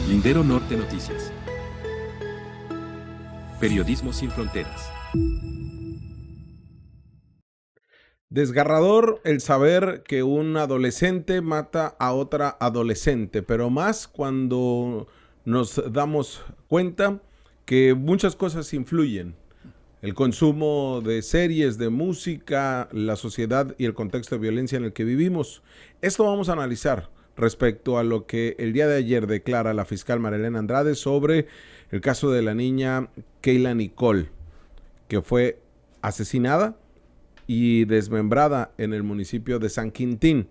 Lindero Norte Noticias. Periodismo sin fronteras. Desgarrador el saber que un adolescente mata a otra adolescente, pero más cuando nos damos cuenta que muchas cosas influyen. El consumo de series, de música, la sociedad y el contexto de violencia en el que vivimos. Esto vamos a analizar respecto a lo que el día de ayer declara la fiscal Marilena Andrade sobre el caso de la niña Kayla Nicole, que fue asesinada y desmembrada en el municipio de San Quintín.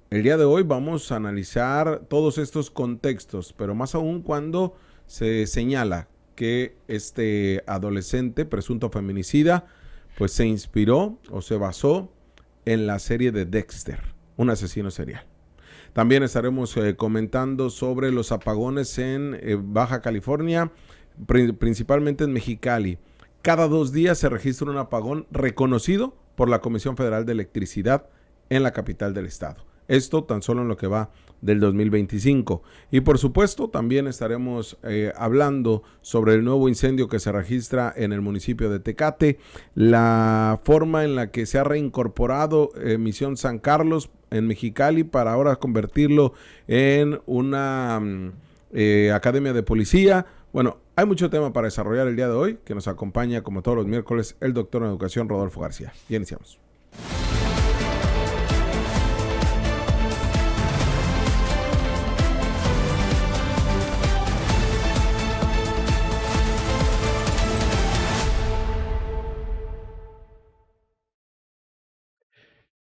El día de hoy vamos a analizar todos estos contextos, pero más aún cuando se señala que este adolescente, presunto feminicida, pues se inspiró o se basó en la serie de Dexter, un asesino serial. También estaremos comentando sobre los apagones en Baja California, principalmente en Mexicali. Cada 2 días se registra un apagón reconocido por la Comisión Federal de Electricidad en la capital del estado. Esto tan solo en lo que va del 2025. Y por supuesto también estaremos hablando sobre el nuevo incendio que se registra en el municipio de Tecate, la forma en la que se ha reincorporado Misión San Carlos en Mexicali para ahora convertirlo en una academia de policía. Bueno, hay mucho tema para desarrollar el día de hoy, que nos acompaña como todos los miércoles el doctor en educación Rodolfo García. Y iniciamos.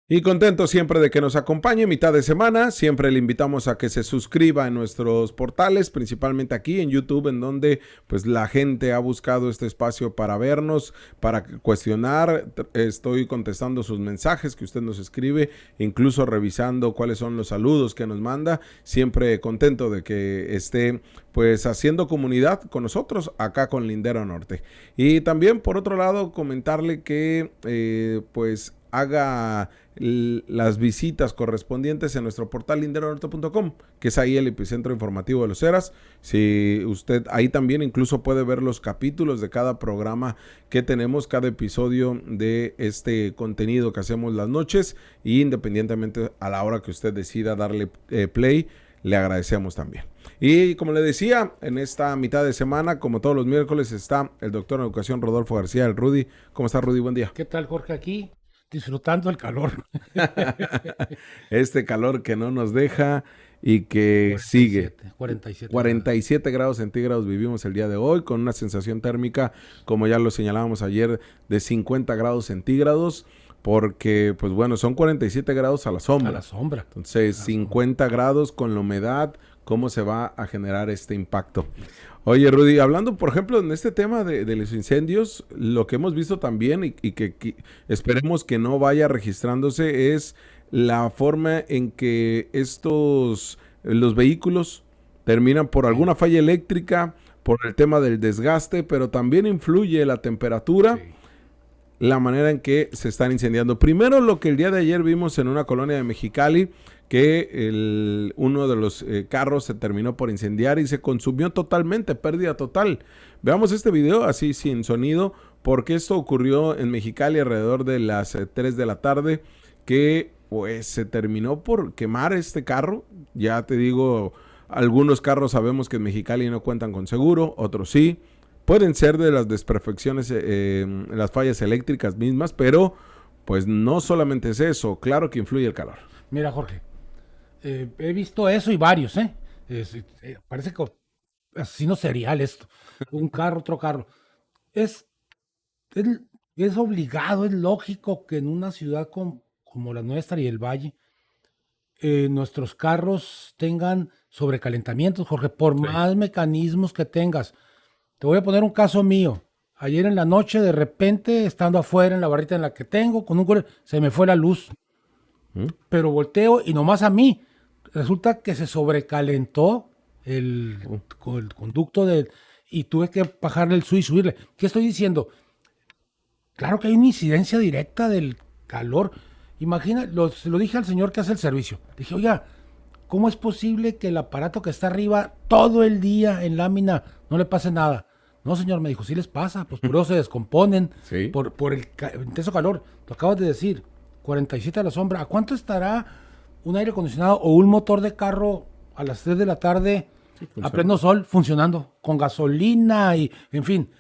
Y contento siempre de que nos acompañe mitad de semana. Siempre le invitamos a que se suscriba en nuestros portales, principalmente aquí en YouTube, en donde pues la gente ha buscado este espacio para vernos, para cuestionar. Estoy contestando sus mensajes que usted nos escribe, incluso revisando cuáles son los saludos que nos manda. Siempre contento de que esté pues haciendo comunidad con nosotros acá con Lindero Norte. Y también por otro lado comentarle que pues haga las visitas correspondientes en nuestro portal linderonorte.com, que es ahí el epicentro informativo de los Eras. Si usted ahí también incluso puede ver los capítulos de cada programa que tenemos, cada episodio de este contenido que hacemos las noches, y independientemente a la hora que usted decida darle play, le agradecemos también. Y como le decía, en esta mitad de semana, como todos los miércoles, está el doctor en educación Rodolfo García, el Rudy. ¿Cómo está, Rudy? Buen día. ¿Qué tal, Jorge? Aquí disfrutando el calor. Este calor que no nos deja y que 47, sigue. 47 grados centígrados vivimos el día de hoy, con una sensación térmica, como ya lo señalábamos ayer, de 50 grados centígrados, porque pues bueno, son 47 grados a la sombra. A la sombra. Entonces, 50 grados con la humedad, ¿cómo se va a generar este impacto? Oye, Rudy, hablando, por ejemplo, en este tema de los incendios, lo que hemos visto también y que esperemos que no vaya registrándose es la forma en que los vehículos terminan por alguna falla eléctrica, por el tema del desgaste, pero también influye la temperatura, la manera en que se están incendiando. Primero, lo que el día de ayer vimos en una colonia de Mexicali, que uno de los carros se terminó por incendiar y se consumió totalmente, pérdida total. Veamos este video así sin sonido, porque esto ocurrió en Mexicali alrededor de las 3 de la tarde, que pues se terminó por quemar este carro. Ya te digo, algunos carros sabemos que en Mexicali no cuentan con seguro, otros sí. Pueden ser de las desperfecciones, las fallas eléctricas mismas, pero pues no solamente es eso, claro que influye el calor. Mira, Jorge, he visto eso y varios, parece que asesino serial esto. Un carro, otro carro. Es obligado, es lógico que en una ciudad como la nuestra y el Valle, nuestros carros tengan sobrecalentamientos, Jorge, por más mecanismos que tengas. Te voy a poner un caso mío. Ayer en la noche, de repente, estando afuera en la barrita en la que tengo, con un cooler, se me fue la luz. Pero volteo y nomás a mí. Resulta que se sobrecalentó el conducto y tuve que bajarle el switch y subirle. ¿Qué estoy diciendo? Claro que hay una incidencia directa del calor. Imagina, se lo dije al señor que hace el servicio. Dije, oiga, ¿cómo es posible que el aparato que está arriba todo el día en lámina no le pase nada? No, señor, me dijo, sí les pasa, pues por eso se descomponen Sí. por el intenso calor. Lo acabas de decir, 47 a la sombra. ¿A cuánto estará un aire acondicionado o un motor de carro a las 3 de la tarde a pleno sol funcionando? Con gasolina y, en fin.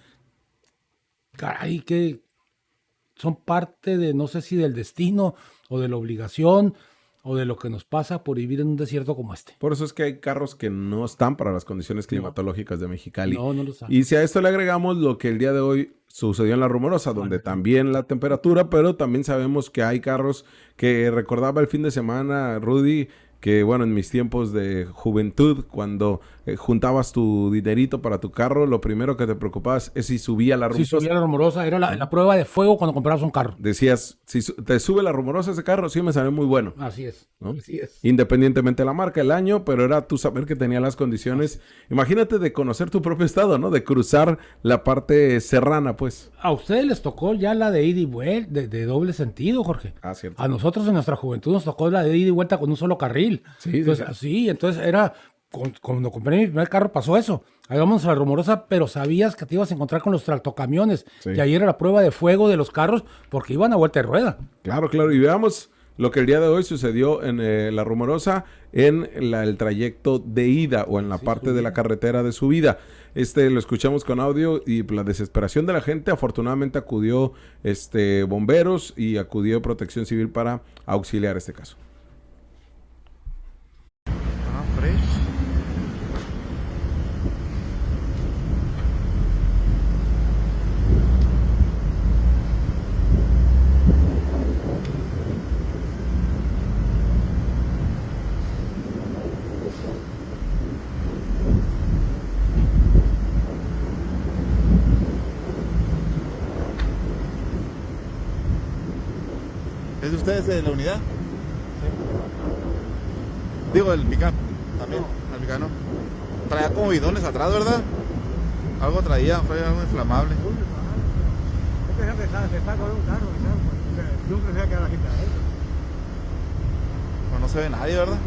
Caray, que son parte de, no sé si del destino o de la obligación o de lo que nos pasa por vivir en un desierto como este. Por eso es que hay carros que no están para las condiciones climatológicas de Mexicali. No lo saben. Y si a esto le agregamos lo que el día de hoy sucedió en La Rumorosa, donde también la temperatura, pero también sabemos que hay carros que recordaba el fin de semana, Rudy, que bueno, en mis tiempos de juventud, cuando juntabas tu dinerito para tu carro, lo primero que te preocupabas es si subía La Si Rumorosa. subía la rumorosa, era la prueba de fuego cuando comprabas un carro. Decías, si te sube La Rumorosa ese carro, sí me salió muy bueno. Así es, ¿no? así es. Independientemente de la marca, el año, pero era tú saber que tenía las condiciones. Imagínate de conocer tu propio estado, ¿no? De cruzar la parte serrana, pues. A ustedes les tocó ya la de ida y vuelta, de doble sentido, Jorge. Ah, cierto. A nosotros en nuestra juventud nos tocó la de ida y vuelta con un solo carril. Sí, Entonces, sí, entonces era, cuando compré mi primer carro pasó eso. Ahí vamos a La Rumorosa, pero sabías que te ibas a encontrar con los tractocamiones. Sí. Y ahí era la prueba de fuego de los carros porque iban a vuelta de rueda. Claro, claro. Y veamos lo que el día de hoy sucedió en La Rumorosa en el trayecto de ida o en la parte de la carretera de subida. Lo escuchamos con audio y la desesperación de la gente. Afortunadamente acudió bomberos y acudió Protección Civil para auxiliar este caso. Fresh. ¿Es de ustedes de la unidad? Digo, el Micano también, el Micano. Traía como bidones atrás, ¿verdad? Algo traía, fue algo inflamable. Yo pensaba que se está con un carro, yo pensaba que era la gente de él. Pero no se ve nadie, ¿verdad?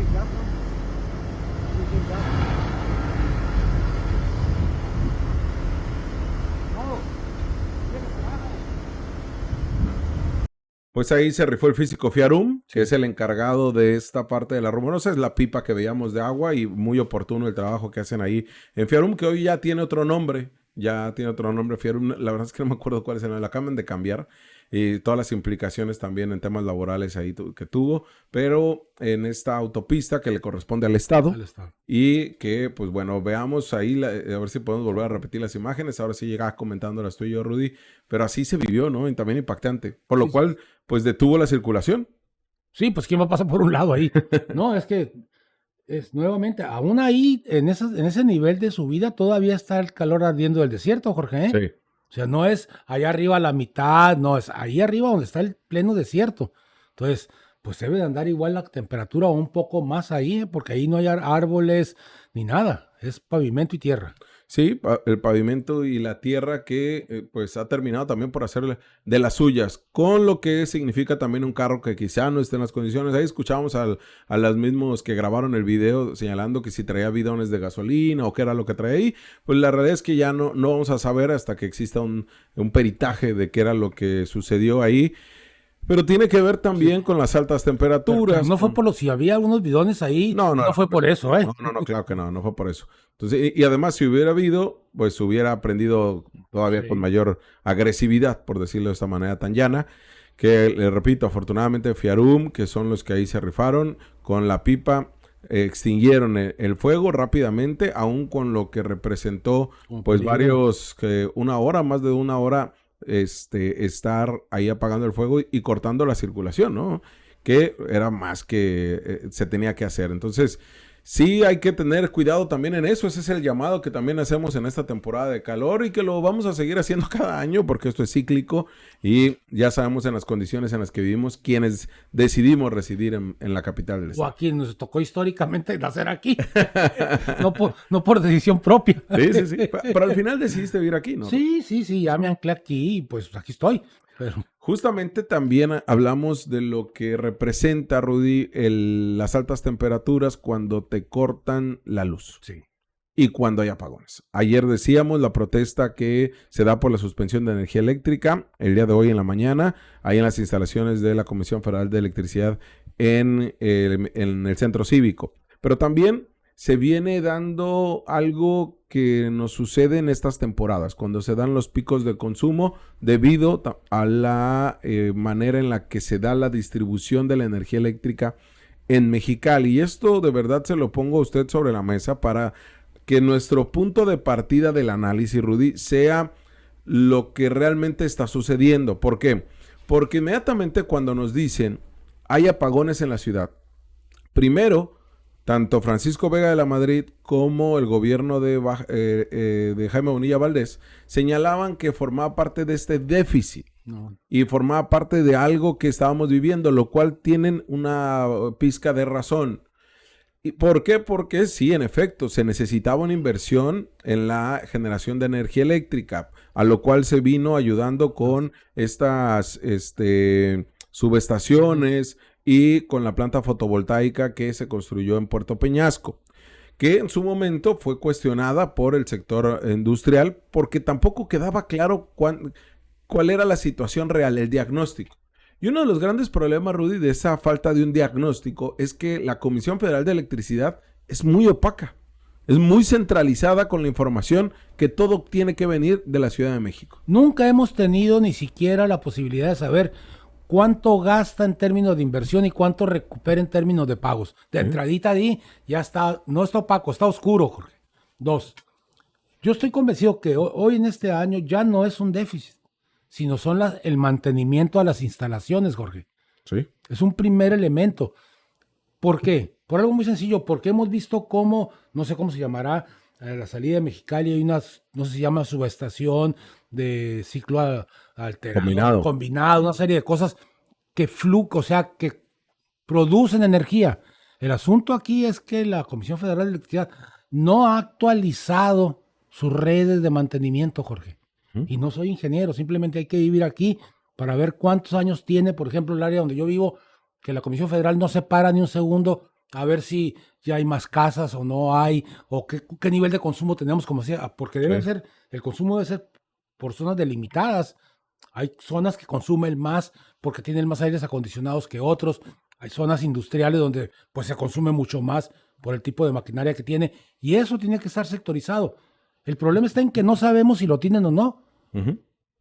Pues ahí se rifó el físico Fiarum, que es el encargado de esta parte de La Rumorosa. Es la pipa que veíamos de agua y muy oportuno el trabajo que hacen ahí en Fiarum, que hoy ya tiene otro nombre. Ya tiene otro nombre Fiarum. La verdad es que no me acuerdo cuál es el nombre. La acaban de cambiar. Y todas las implicaciones también en temas laborales ahí que tuvo. Pero en esta autopista que le corresponde al Estado. Y que, pues bueno, veamos ahí, a ver si podemos volver a repetir las imágenes. Ahora sí llegaba comentándolas tú y yo, Rudy. Pero así se vivió, ¿no? Y también impactante. Por lo cual, pues detuvo la circulación. Sí, pues ¿quién va a pasar por un lado ahí? No, es que nuevamente, aún ahí, en ese nivel de subida, todavía está el calor ardiendo del desierto, Jorge, ¿eh? Sí. O sea, no es allá arriba a la mitad, no, es ahí arriba donde está el pleno desierto. Entonces, pues debe de andar igual la temperatura o un poco más ahí, porque ahí no hay árboles ni nada, es pavimento y tierra. Sí, el pavimento y la tierra que pues ha terminado también por hacer de las suyas, con lo que significa también un carro que quizá no esté en las condiciones. Ahí escuchamos a los mismos que grabaron el video señalando que si traía bidones de gasolina o qué era lo que traía ahí. Pues la realidad es que ya no vamos a saber hasta que exista un peritaje de qué era lo que sucedió ahí. Pero tiene que ver también con las altas temperaturas. Pero no fue por si había algunos bidones ahí, no fue por eso, ¿eh? No, claro que no fue por eso. Entonces, y además si hubiera habido, pues hubiera aprendido todavía con mayor agresividad, por decirlo de esta manera tan llana, que le repito, afortunadamente Fiarum, que son los que ahí se rifaron, con la pipa extinguieron el fuego rápidamente, aún con lo que representó pues más de una hora, estar ahí apagando el fuego y cortando la circulación, ¿no? Que era más que se tenía que hacer. Entonces, sí hay que tener cuidado también en eso. Ese es el llamado que también hacemos en esta temporada de calor y que lo vamos a seguir haciendo cada año porque esto es cíclico y ya sabemos en las condiciones en las que vivimos quienes decidimos residir en la capital del estado. O a quien nos tocó históricamente nacer aquí. no por decisión propia. Sí. Pero al final decidiste vivir aquí, ¿no? Sí, ya me anclé aquí y pues aquí estoy. Pero Justamente también hablamos de lo que representa, Rudy, las altas temperaturas cuando te cortan la luz. sí. Y cuando hay apagones. Ayer decíamos la protesta que se da por la suspensión de energía eléctrica el día de hoy en la mañana, ahí en las instalaciones de la Comisión Federal de Electricidad en el centro cívico. Pero también se viene dando algo que nos sucede en estas temporadas, cuando se dan los picos de consumo debido a la manera en la que se da la distribución de la energía eléctrica en Mexicali. Y esto de verdad se lo pongo a usted sobre la mesa para que nuestro punto de partida del análisis, Rudy, sea lo que realmente está sucediendo. ¿Por qué? Porque inmediatamente cuando nos dicen hay apagones en la ciudad, primero, tanto Francisco Vega de la Madrid como el gobierno de Jaime Bonilla Valdés señalaban que formaba parte de este déficit No. y formaba parte de algo que estábamos viviendo, lo cual tienen una pizca de razón. ¿Y por qué? Porque sí, en efecto, se necesitaba una inversión en la generación de energía eléctrica, a lo cual se vino ayudando con estas subestaciones y con la planta fotovoltaica que se construyó en Puerto Peñasco, que en su momento fue cuestionada por el sector industrial porque tampoco quedaba claro cuál era la situación real, el diagnóstico. Y uno de los grandes problemas, Rudy, de esa falta de un diagnóstico es que la Comisión Federal de Electricidad es muy opaca, es muy centralizada con la información que todo tiene que venir de la Ciudad de México. Nunca hemos tenido ni siquiera la posibilidad de saber cuánto gasta en términos de inversión y cuánto recupera en términos de pagos. De entradita ahí ya está, no está opaco, está oscuro, Jorge. 2. Yo estoy convencido que hoy en este año ya no es un déficit, sino son el mantenimiento a las instalaciones, Jorge. Sí. Es un primer elemento. ¿Por qué? Por algo muy sencillo, porque hemos visto cómo, no sé cómo se llamará, a la salida de Mexicali hay una, no sé si se llama subestación de ciclo alterado, combinado, una serie de cosas que o sea, que producen energía. El asunto aquí es que la Comisión Federal de Electricidad no ha actualizado sus redes de mantenimiento, Jorge. Y no soy ingeniero, simplemente hay que vivir aquí para ver cuántos años tiene, por ejemplo, el área donde yo vivo, que la Comisión Federal no se para ni un segundo a ver si ya hay más casas o no hay, o qué nivel de consumo tenemos, como sea, porque debe ser, el consumo debe ser por zonas delimitadas. Hay zonas que consumen más porque tienen más aires acondicionados que otros. Hay zonas industriales donde pues se consume mucho más por el tipo de maquinaria que tiene, y eso tiene que estar sectorizado. El problema está en que no sabemos si lo tienen o no.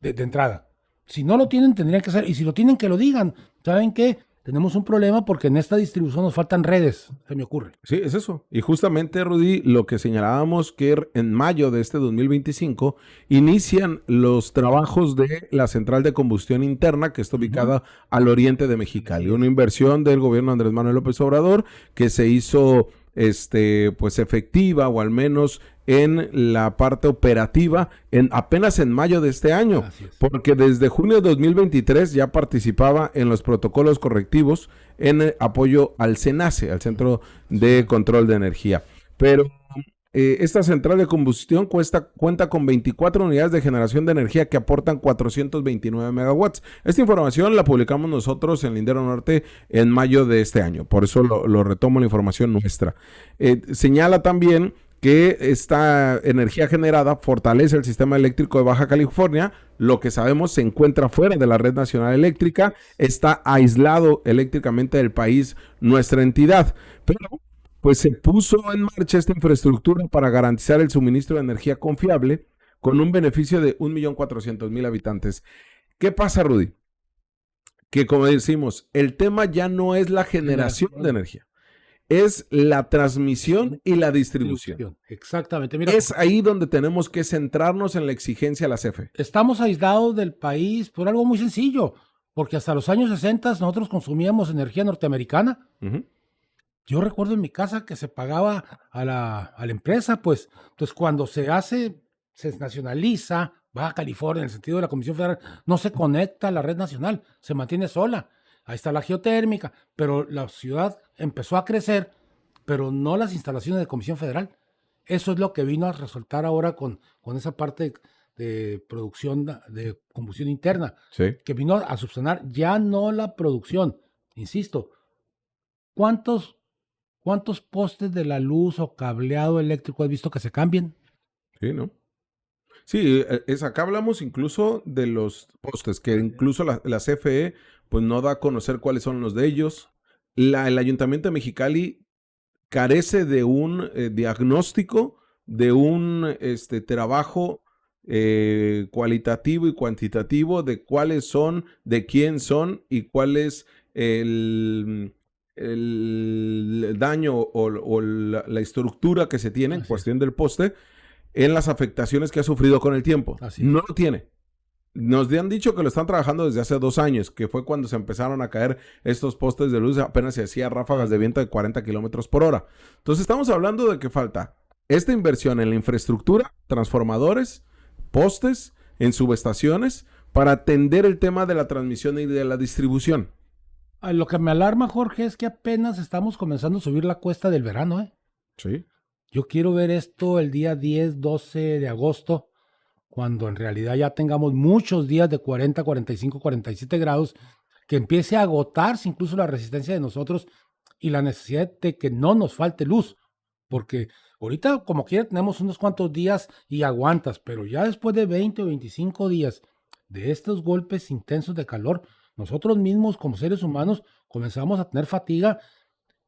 De entrada. Si no lo tienen, tendrían que ser, y si lo tienen, que lo digan. ¿Saben qué? Tenemos un problema porque en esta distribución nos faltan redes, se me ocurre. Sí, es eso. Y justamente, Rudy, lo que señalábamos que en mayo de este 2025 inician los trabajos de la central de combustión interna que está ubicada al oriente de Mexicali. Una inversión del gobierno de Andrés Manuel López Obrador que se hizo pues efectiva, o al menos en la parte operativa apenas en mayo de este año, porque desde junio de 2023 ya participaba en los protocolos correctivos en apoyo al CENACE, al Centro de Control de Energía. Pero esta central de combustión cuenta con 24 unidades de generación de energía que aportan 429 megawatts. Esta información la publicamos nosotros en Lindero Norte en mayo de este año, por eso lo retomo la información nuestra. Señala también que esta energía generada fortalece el sistema eléctrico de Baja California. Lo que sabemos, se encuentra fuera de la red nacional eléctrica, está aislado eléctricamente del país nuestra entidad, pero pues se puso en marcha esta infraestructura para garantizar el suministro de energía confiable con un beneficio de 1.400.000 habitantes. ¿Qué pasa, Rudy? Que, como decimos, el tema ya no es la generación de energía, es la transmisión y la distribución. Exactamente. Mira, es ahí donde tenemos que centrarnos en la exigencia a la CFE. Estamos aislados del país por algo muy sencillo, porque hasta los años 60 nosotros consumíamos energía norteamericana. Yo recuerdo en mi casa que se pagaba a la empresa, pues. Entonces, cuando se nacionaliza Baja California, en el sentido de la Comisión Federal, no se conecta a la red nacional, se mantiene sola. Ahí está la geotérmica, pero la ciudad empezó a crecer, pero no las instalaciones de Comisión Federal. Eso es lo que vino a resultar ahora con esa parte de producción de combustión interna, Sí. que vino a subsanar ya no la producción. Insisto, ¿cuántos postes de la luz o cableado eléctrico has visto que se cambien? Sí, ¿no? Sí, acá hablamos incluso de los postes, que incluso la CFE pues no da a conocer cuáles son los de ellos. El Ayuntamiento de Mexicali carece de un diagnóstico, de un trabajo cualitativo y cuantitativo de cuáles son, de quién son y cuál es el daño o la estructura que se tiene en Así cuestión del poste en las afectaciones que ha sufrido con el tiempo. Así es. No lo tiene. Nos han dicho que lo están trabajando desde hace 2 años, que fue cuando se empezaron a caer estos postes de luz, apenas se hacía ráfagas de viento de 40 kilómetros por hora. Entonces estamos hablando de que falta esta inversión en la infraestructura, transformadores, postes, en subestaciones, para atender el tema de la transmisión y de la distribución. Lo que me alarma, Jorge, es que apenas estamos comenzando a subir la cuesta del verano, ¿eh? Sí. Yo quiero ver esto el día 10, 12 de agosto, cuando en realidad ya tengamos muchos días de 40, 45, 47 grados, que empiece a agotarse incluso la resistencia de nosotros y la necesidad de que no nos falte luz, porque ahorita como quiera tenemos unos cuantos días y aguantas, pero ya después de 20 o 25 días de estos golpes intensos de calor, nosotros mismos como seres humanos comenzamos a tener fatiga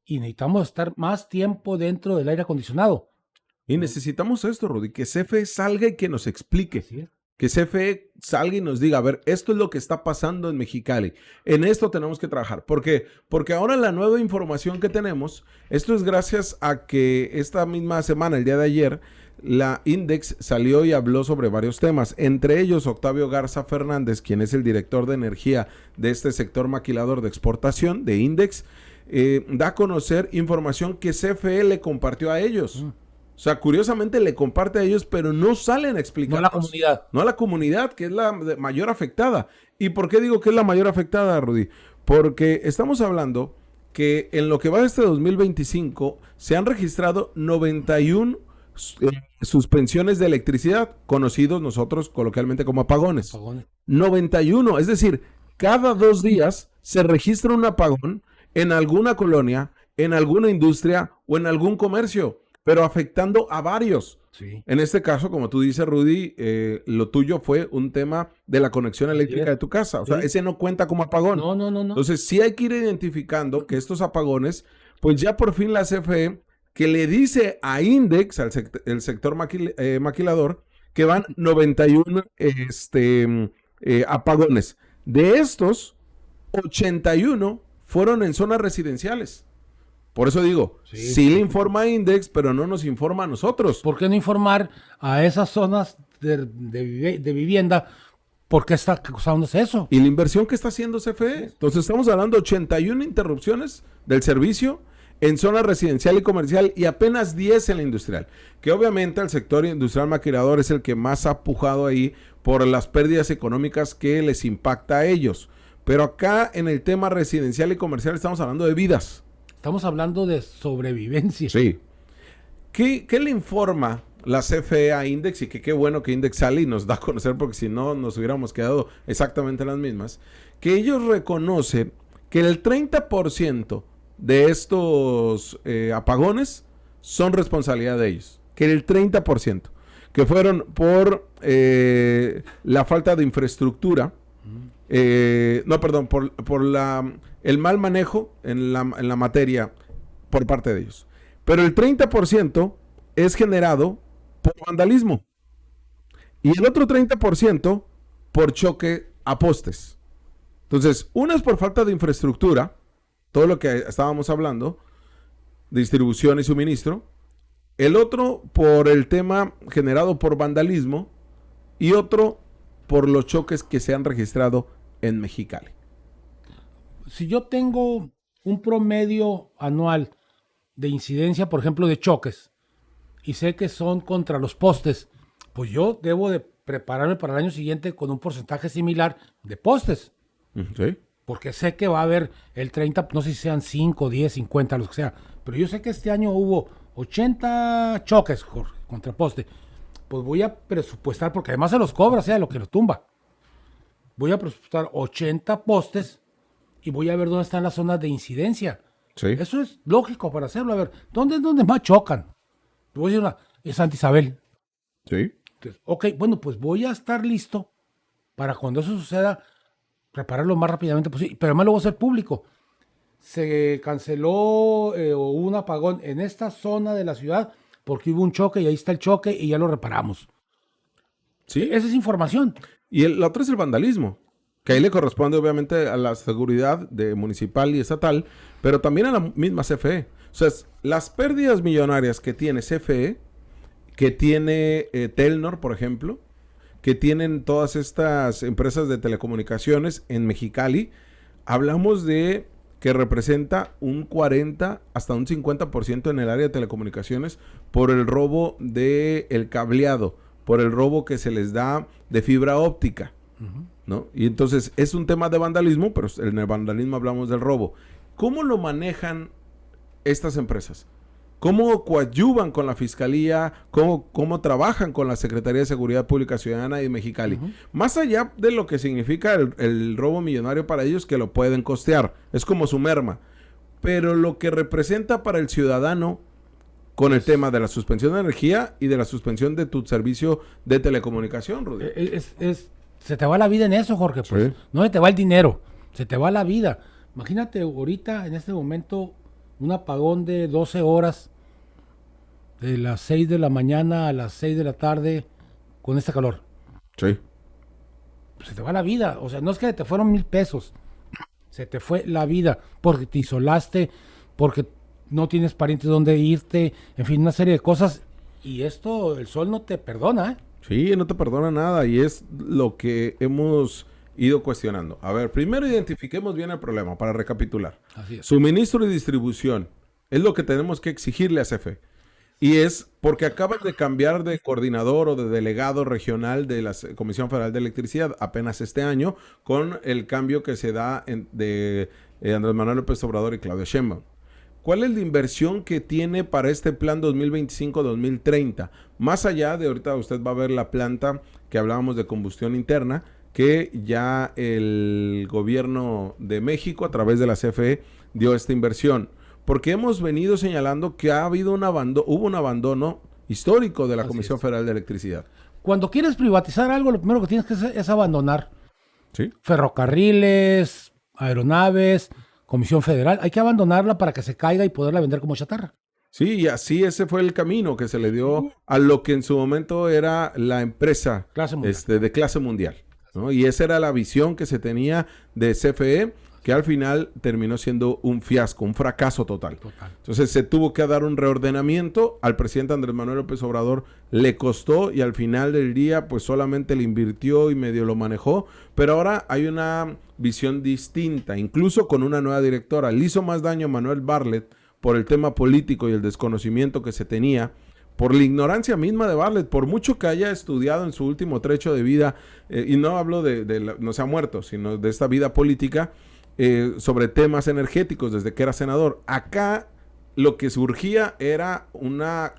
y necesitamos estar más tiempo dentro del aire acondicionado. Y necesitamos esto, Rudy, que CFE salga y que nos explique. Así es. Que CFE salga y nos diga, a ver, esto es lo que está pasando en Mexicali. En esto tenemos que trabajar. ¿Por qué? Porque ahora la nueva información que tenemos, esto es gracias a que esta misma semana, el día de ayer, la Index salió y habló sobre varios temas. Entre ellos, Octavio Garza Fernández, quien es el director de energía de este sector maquilador de exportación de Index, da a conocer información que CFE le compartió a ellos. O sea, curiosamente le comparte a ellos, pero no salen a explicar. No a la comunidad. No a la comunidad, que es la mayor afectada. ¿Y por qué digo que es la mayor afectada, Rudy? Porque estamos hablando que en lo que va de este 2025 se han registrado 91 suspensiones de electricidad, conocidos nosotros coloquialmente como apagones. 91, es decir, cada 2 días se registra un apagón en alguna colonia, en alguna industria o en algún comercio, pero afectando a varios. Sí. En este caso, como tú dices, Rudy, lo tuyo fue un tema de la conexión eléctrica de tu casa. O sea, ese no cuenta como apagón. No. Entonces, sí hay que ir identificando que estos apagones, pues ya por fin la CFE, que le dice a Index, el sector maquilador, que van 91 apagones. De estos, 81 fueron en zonas residenciales. Por eso digo, sí le informa a Index, pero no nos informa a nosotros. ¿Por qué no informar a esas zonas de vivienda? ¿Por qué está causándose eso? Y la inversión que está haciendo CFE. Entonces estamos hablando de 81 interrupciones del servicio en zona residencial y comercial y apenas 10 en la industrial. Que obviamente el sector industrial maquilador es el que más ha pujado ahí por las pérdidas económicas que les impacta a ellos. Pero acá en el tema residencial y comercial estamos hablando de vidas. Estamos hablando de sobrevivencia. Sí. ¿Qué le informa la CFE a Index? Y que qué bueno que Index sale y nos da a conocer, porque si no nos hubiéramos quedado exactamente las mismas. Que ellos reconocen que el 30% de estos apagones son responsabilidad de ellos. Que el 30%. Que fueron por la falta de infraestructura. Por el mal manejo en la materia por parte de ellos. Pero el 30% es generado por vandalismo. Y el otro 30% por choque a postes. Entonces, una es por falta de infraestructura, todo lo que estábamos hablando, distribución y suministro. El otro por el tema generado por vandalismo. Y otro por los choques que se han registrado en Mexicali. Si yo tengo un promedio anual de incidencia, por ejemplo, de choques, y sé que son contra los postes, pues yo debo de prepararme para el año siguiente con un porcentaje similar de postes. ¿Sí? Porque sé que va a haber el 30, no sé si sean 5, 10, 50, los que sea, pero yo sé que este año hubo 80 choques, Jorge, contra poste. pues voy a presupuestar, porque además se los cobra, sea lo que los tumba. Voy a presupuestar 80 postes y voy a ver dónde están las zonas de incidencia. Sí. Eso es lógico para hacerlo. A ver, ¿dónde es donde más chocan? Te voy a decir es Santa Isabel. Sí. Entonces, ok, bueno, pues voy a estar listo para cuando eso suceda, repararlo lo más rápidamente posible. Pero además lo voy a hacer público. Se canceló o hubo un apagón en esta zona de la ciudad porque hubo un choque y ahí está el choque y ya lo reparamos. Sí. Esa es información. Y la otra es el vandalismo, que ahí le corresponde obviamente a la seguridad de municipal y estatal, pero también a la misma CFE. O sea, las pérdidas millonarias que tiene CFE, que tiene Telnor, por ejemplo, que tienen todas estas empresas de telecomunicaciones en Mexicali, hablamos de que representa un 40 hasta un 50% en el área de telecomunicaciones por el robo del cableado, por el robo que se les da de fibra óptica, ¿no? Y entonces es un tema de vandalismo, pero en el vandalismo hablamos del robo. ¿Cómo lo manejan estas empresas? ¿Cómo coadyuvan con la Fiscalía? ¿Cómo trabajan con la Secretaría de Seguridad Pública Ciudadana de Mexicali? Más allá de lo que significa el robo millonario para ellos, que lo pueden costear. Es como su merma. Pero lo que representa para el ciudadano con el tema de la suspensión de energía y de la suspensión de tu servicio de telecomunicación, Rudy. Se te va la vida en eso, Jorge. Pues. Sí. No se te va el dinero, se te va la vida. Imagínate ahorita, en este momento, un apagón de 12 horas, de las 6 de la mañana a las 6 de la tarde, con este calor. Sí. Se te va la vida. O sea, no es que te fueron 1,000 pesos. Se te fue la vida porque te isolaste, porque no tienes parientes donde irte, en fin, una serie de cosas. Y esto, el sol no te perdona, ¿eh? Sí, no te perdona nada y es lo que hemos ido cuestionando. A ver, primero identifiquemos bien el problema para recapitular. Así es. Suministro y distribución es lo que tenemos que exigirle a CFE. Y es porque acaban de cambiar de coordinador o de delegado regional de la Comisión Federal de Electricidad apenas este año con el cambio que se da de Andrés Manuel López Obrador y Claudia Sheinbaum. ¿Cuál es la inversión que tiene para este plan 2025-2030? Más allá de ahorita usted va a ver la planta que hablábamos de combustión interna, que ya el gobierno de México a través de la CFE dio esta inversión. Porque hemos venido señalando que hubo un abandono histórico de la Comisión Federal de Electricidad. Cuando quieres privatizar algo, lo primero que tienes que hacer es abandonar. ¿Sí? Ferrocarriles, aeronaves, Comisión Federal. Hay que abandonarla para que se caiga y poderla vender como chatarra. Sí, y así ese fue el camino que se le dio a lo que en su momento era la empresa de clase mundial, ¿no? Y esa era la visión que se tenía de CFE, que al final terminó siendo un fiasco, un fracaso total. Entonces se tuvo que dar un reordenamiento. Al presidente Andrés Manuel López Obrador le costó y al final del día pues solamente le invirtió y medio lo manejó. Pero ahora hay una visión distinta, incluso con una nueva directora. Le hizo más daño a Manuel Bartlett por el tema político y el desconocimiento que se tenía, por la ignorancia misma de Bartlett, por mucho que haya estudiado en su último trecho de vida, y no hablo no se ha muerto, sino de esta vida política, sobre temas energéticos desde que era senador. Acá lo que surgía era una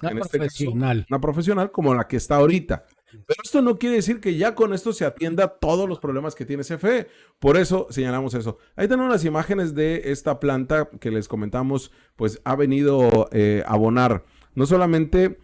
profesional como la que está ahorita. Pero esto no quiere decir que ya con esto se atienda todos los problemas que tiene CFE. Por eso señalamos eso. Ahí tenemos las imágenes de esta planta que les comentamos, pues ha venido a abonar, no solamente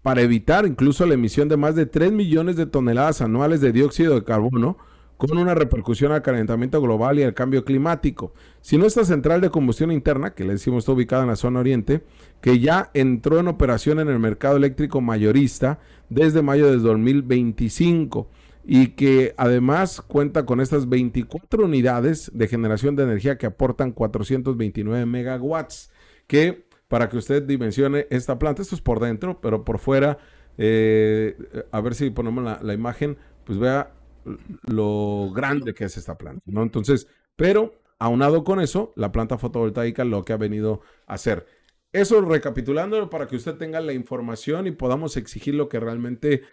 para evitar incluso la emisión de más de 3 millones de toneladas anuales de dióxido de carbono, con una repercusión al calentamiento global y al cambio climático, sino esta central de combustión interna, que le decimos está ubicada en la zona oriente, que ya entró en operación en el mercado eléctrico mayorista desde mayo de 2025 y que además cuenta con estas 24 unidades de generación de energía que aportan 429 megawatts, que para que usted dimensione esta planta, esto es por dentro, pero por fuera, a ver si ponemos la imagen, pues vea lo grande que es esta planta, ¿no? Entonces, pero aunado con eso, la planta fotovoltaica lo que ha venido a hacer. Eso recapitulándolo para que usted tenga la información y podamos exigir lo que realmente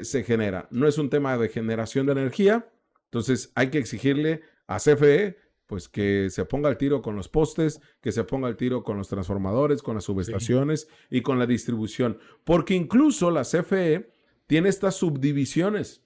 se genera. No es un tema de generación de energía, entonces hay que exigirle a CFE pues que se ponga al tiro con los postes, que se ponga al tiro con los transformadores, con las subestaciones y con la distribución. Porque incluso la CFE tiene estas subdivisiones.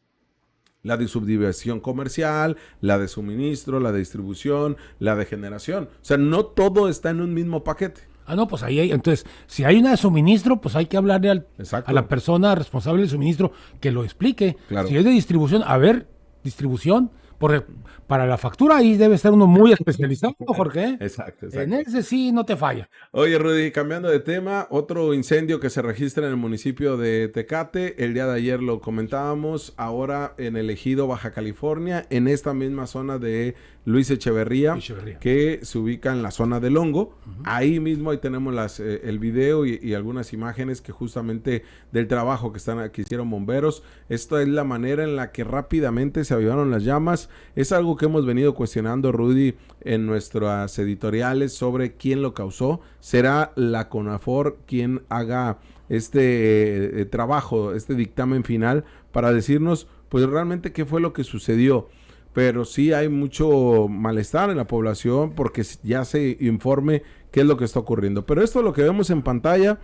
La de subdivisión comercial, la de suministro, la de distribución, la de generación. O sea, no todo está en un mismo paquete. No, pues ahí hay, entonces, si hay una de suministro, pues hay que hablarle Exacto. a la persona responsable del suministro que lo explique. Claro. Si es de distribución, a ver, distribución, porque para la factura ahí debe estar uno muy especializado, Jorge. Exacto. En ese sí no te falla. Oye, Rudy, cambiando de tema, otro incendio que se registra en el municipio de Tecate. El día de ayer lo comentábamos, ahora en el ejido Baja California, en esta misma zona de Luis Echeverría, que se ubica en la zona del Hongo. Ahí mismo, ahí tenemos el video y algunas imágenes que justamente del trabajo que hicieron bomberos. Esta es la manera en la que rápidamente se avivaron las llamas. Es algo que hemos venido cuestionando, Rudy, en nuestras editoriales sobre quién lo causó. ¿Será la CONAFOR quien haga este trabajo, este dictamen final para decirnos, pues realmente qué fue lo que sucedió? Pero sí hay mucho malestar en la población porque ya se informe qué es lo que está ocurriendo. Pero esto es lo que vemos en pantalla,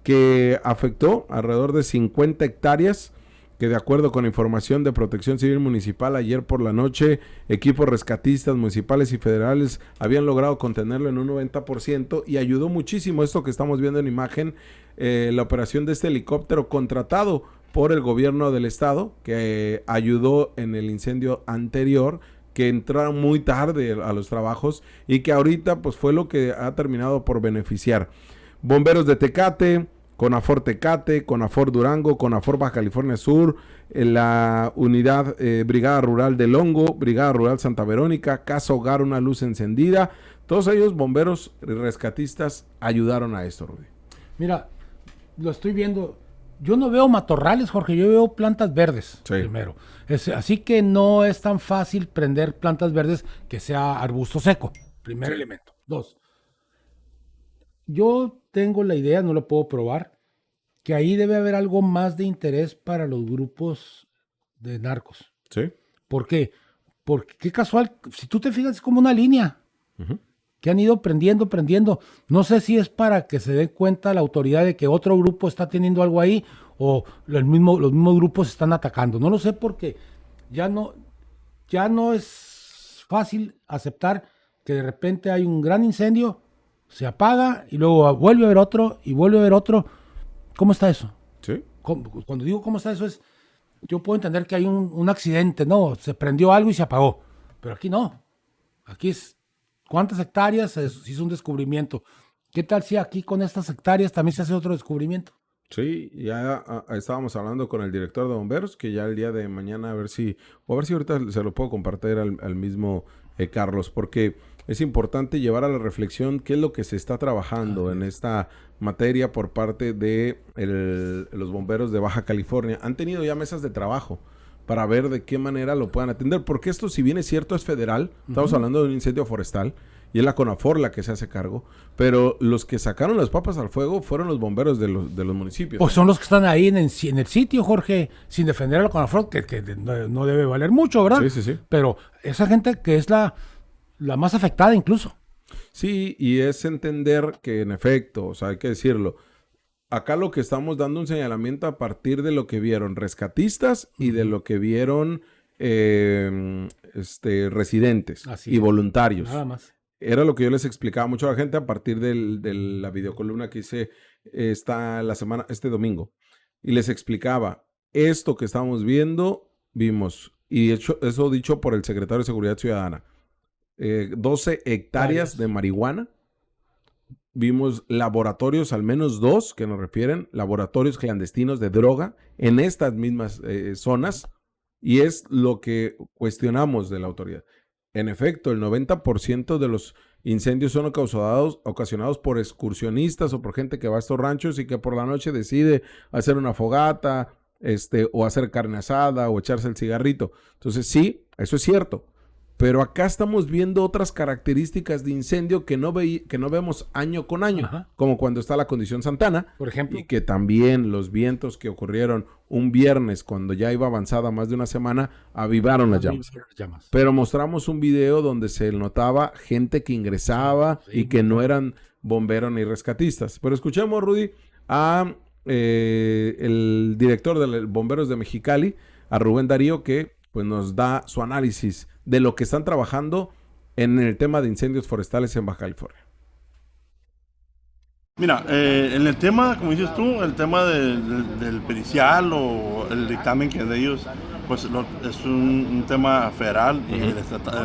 que afectó alrededor de 50 hectáreas, que de acuerdo con información de Protección Civil Municipal, ayer por la noche, equipos rescatistas municipales y federales habían logrado contenerlo en un 90% y ayudó muchísimo esto que estamos viendo en imagen, la operación de este helicóptero contratado por el gobierno del estado, que ayudó en el incendio anterior, que entraron muy tarde a los trabajos y que ahorita pues fue lo que ha terminado por beneficiar. Bomberos de Tecate, CONAFOR Tecate, CONAFOR Durango, CONAFOR Baja California Sur, la unidad Brigada Rural del Hongo, Brigada Rural Santa Verónica, Casa Hogar Una Luz Encendida, todos ellos bomberos rescatistas ayudaron a esto, Rudy. Mira, lo estoy viendo. Yo no veo matorrales, Jorge, yo veo plantas verdes primero. Así que no es tan fácil prender plantas verdes que sea arbusto seco, primer elemento. 2, yo tengo la idea, no lo puedo probar, que ahí debe haber algo más de interés para los grupos de narcos. Sí. ¿Por qué? Porque qué casual, si tú te fijas es como una línea. Que han ido prendiendo. No sé si es para que se dé cuenta la autoridad de que otro grupo está teniendo algo ahí o los mismos grupos están atacando. No lo sé porque ya no es fácil aceptar que de repente hay un gran incendio, se apaga y luego vuelve a haber otro y vuelve a haber otro. ¿Cómo está eso? Sí. Cuando digo cómo está eso yo puedo entender que hay un accidente, ¿no? Se prendió algo y se apagó. Pero aquí no. Aquí es ¿cuántas hectáreas? Se hizo un descubrimiento. ¿Qué tal si aquí con estas hectáreas también se hace otro descubrimiento? Sí, ya estábamos hablando con el director de bomberos, que ya el día de mañana a ver si ahorita se lo puedo compartir al mismo Carlos, porque es importante llevar a la reflexión qué es lo que se está trabajando en esta materia por parte de los bomberos de Baja California. Han tenido ya mesas de trabajo para ver de qué manera lo puedan atender, porque esto, si bien es cierto, es federal, estamos hablando de un incendio forestal, y es la CONAFOR la que se hace cargo, pero los que sacaron las papas al fuego fueron los bomberos de los municipios. Pues son los que están ahí en el sitio, Jorge, sin defender a la CONAFOR, que no debe valer mucho, ¿verdad? Sí. Pero esa gente que es la más afectada incluso. Sí, y es entender que en efecto, o sea, hay que decirlo, acá lo que estamos dando un señalamiento a partir de lo que vieron rescatistas y de lo que vieron residentes y voluntarios. Nada más. Era lo que yo les explicaba mucho a la gente a partir de la videocolumna que hice este domingo. Y les explicaba, esto que estamos viendo, vimos, y eso dicho por el secretario de Seguridad Ciudadana, 12 hectáreas de marihuana. Vimos laboratorios, al menos 2 que nos refieren, laboratorios clandestinos de droga en estas mismas zonas, y es lo que cuestionamos de la autoridad. En efecto, el 90% de los incendios son ocasionados por excursionistas o por gente que va a estos ranchos y que por la noche decide hacer una fogata, o hacer carne asada o echarse el cigarrito. Entonces sí, eso es cierto. Pero acá estamos viendo otras características de incendio que no vemos año con año, como cuando está la condición Santana, por ejemplo, y que también los vientos que ocurrieron un viernes cuando ya iba avanzada más de una semana, avivaron las llamas. Pero mostramos un video donde se notaba gente que ingresaba y que no eran bomberos ni rescatistas. Pero escuchemos, Rudy, a el director de Bomberos de Mexicali, a Rubén Darío, que pues nos da su análisis de lo que están trabajando en el tema de incendios forestales en Baja California. Mira, en el tema, como dices tú, el tema del pericial o el dictamen que de ellos, pues es un tema federal y del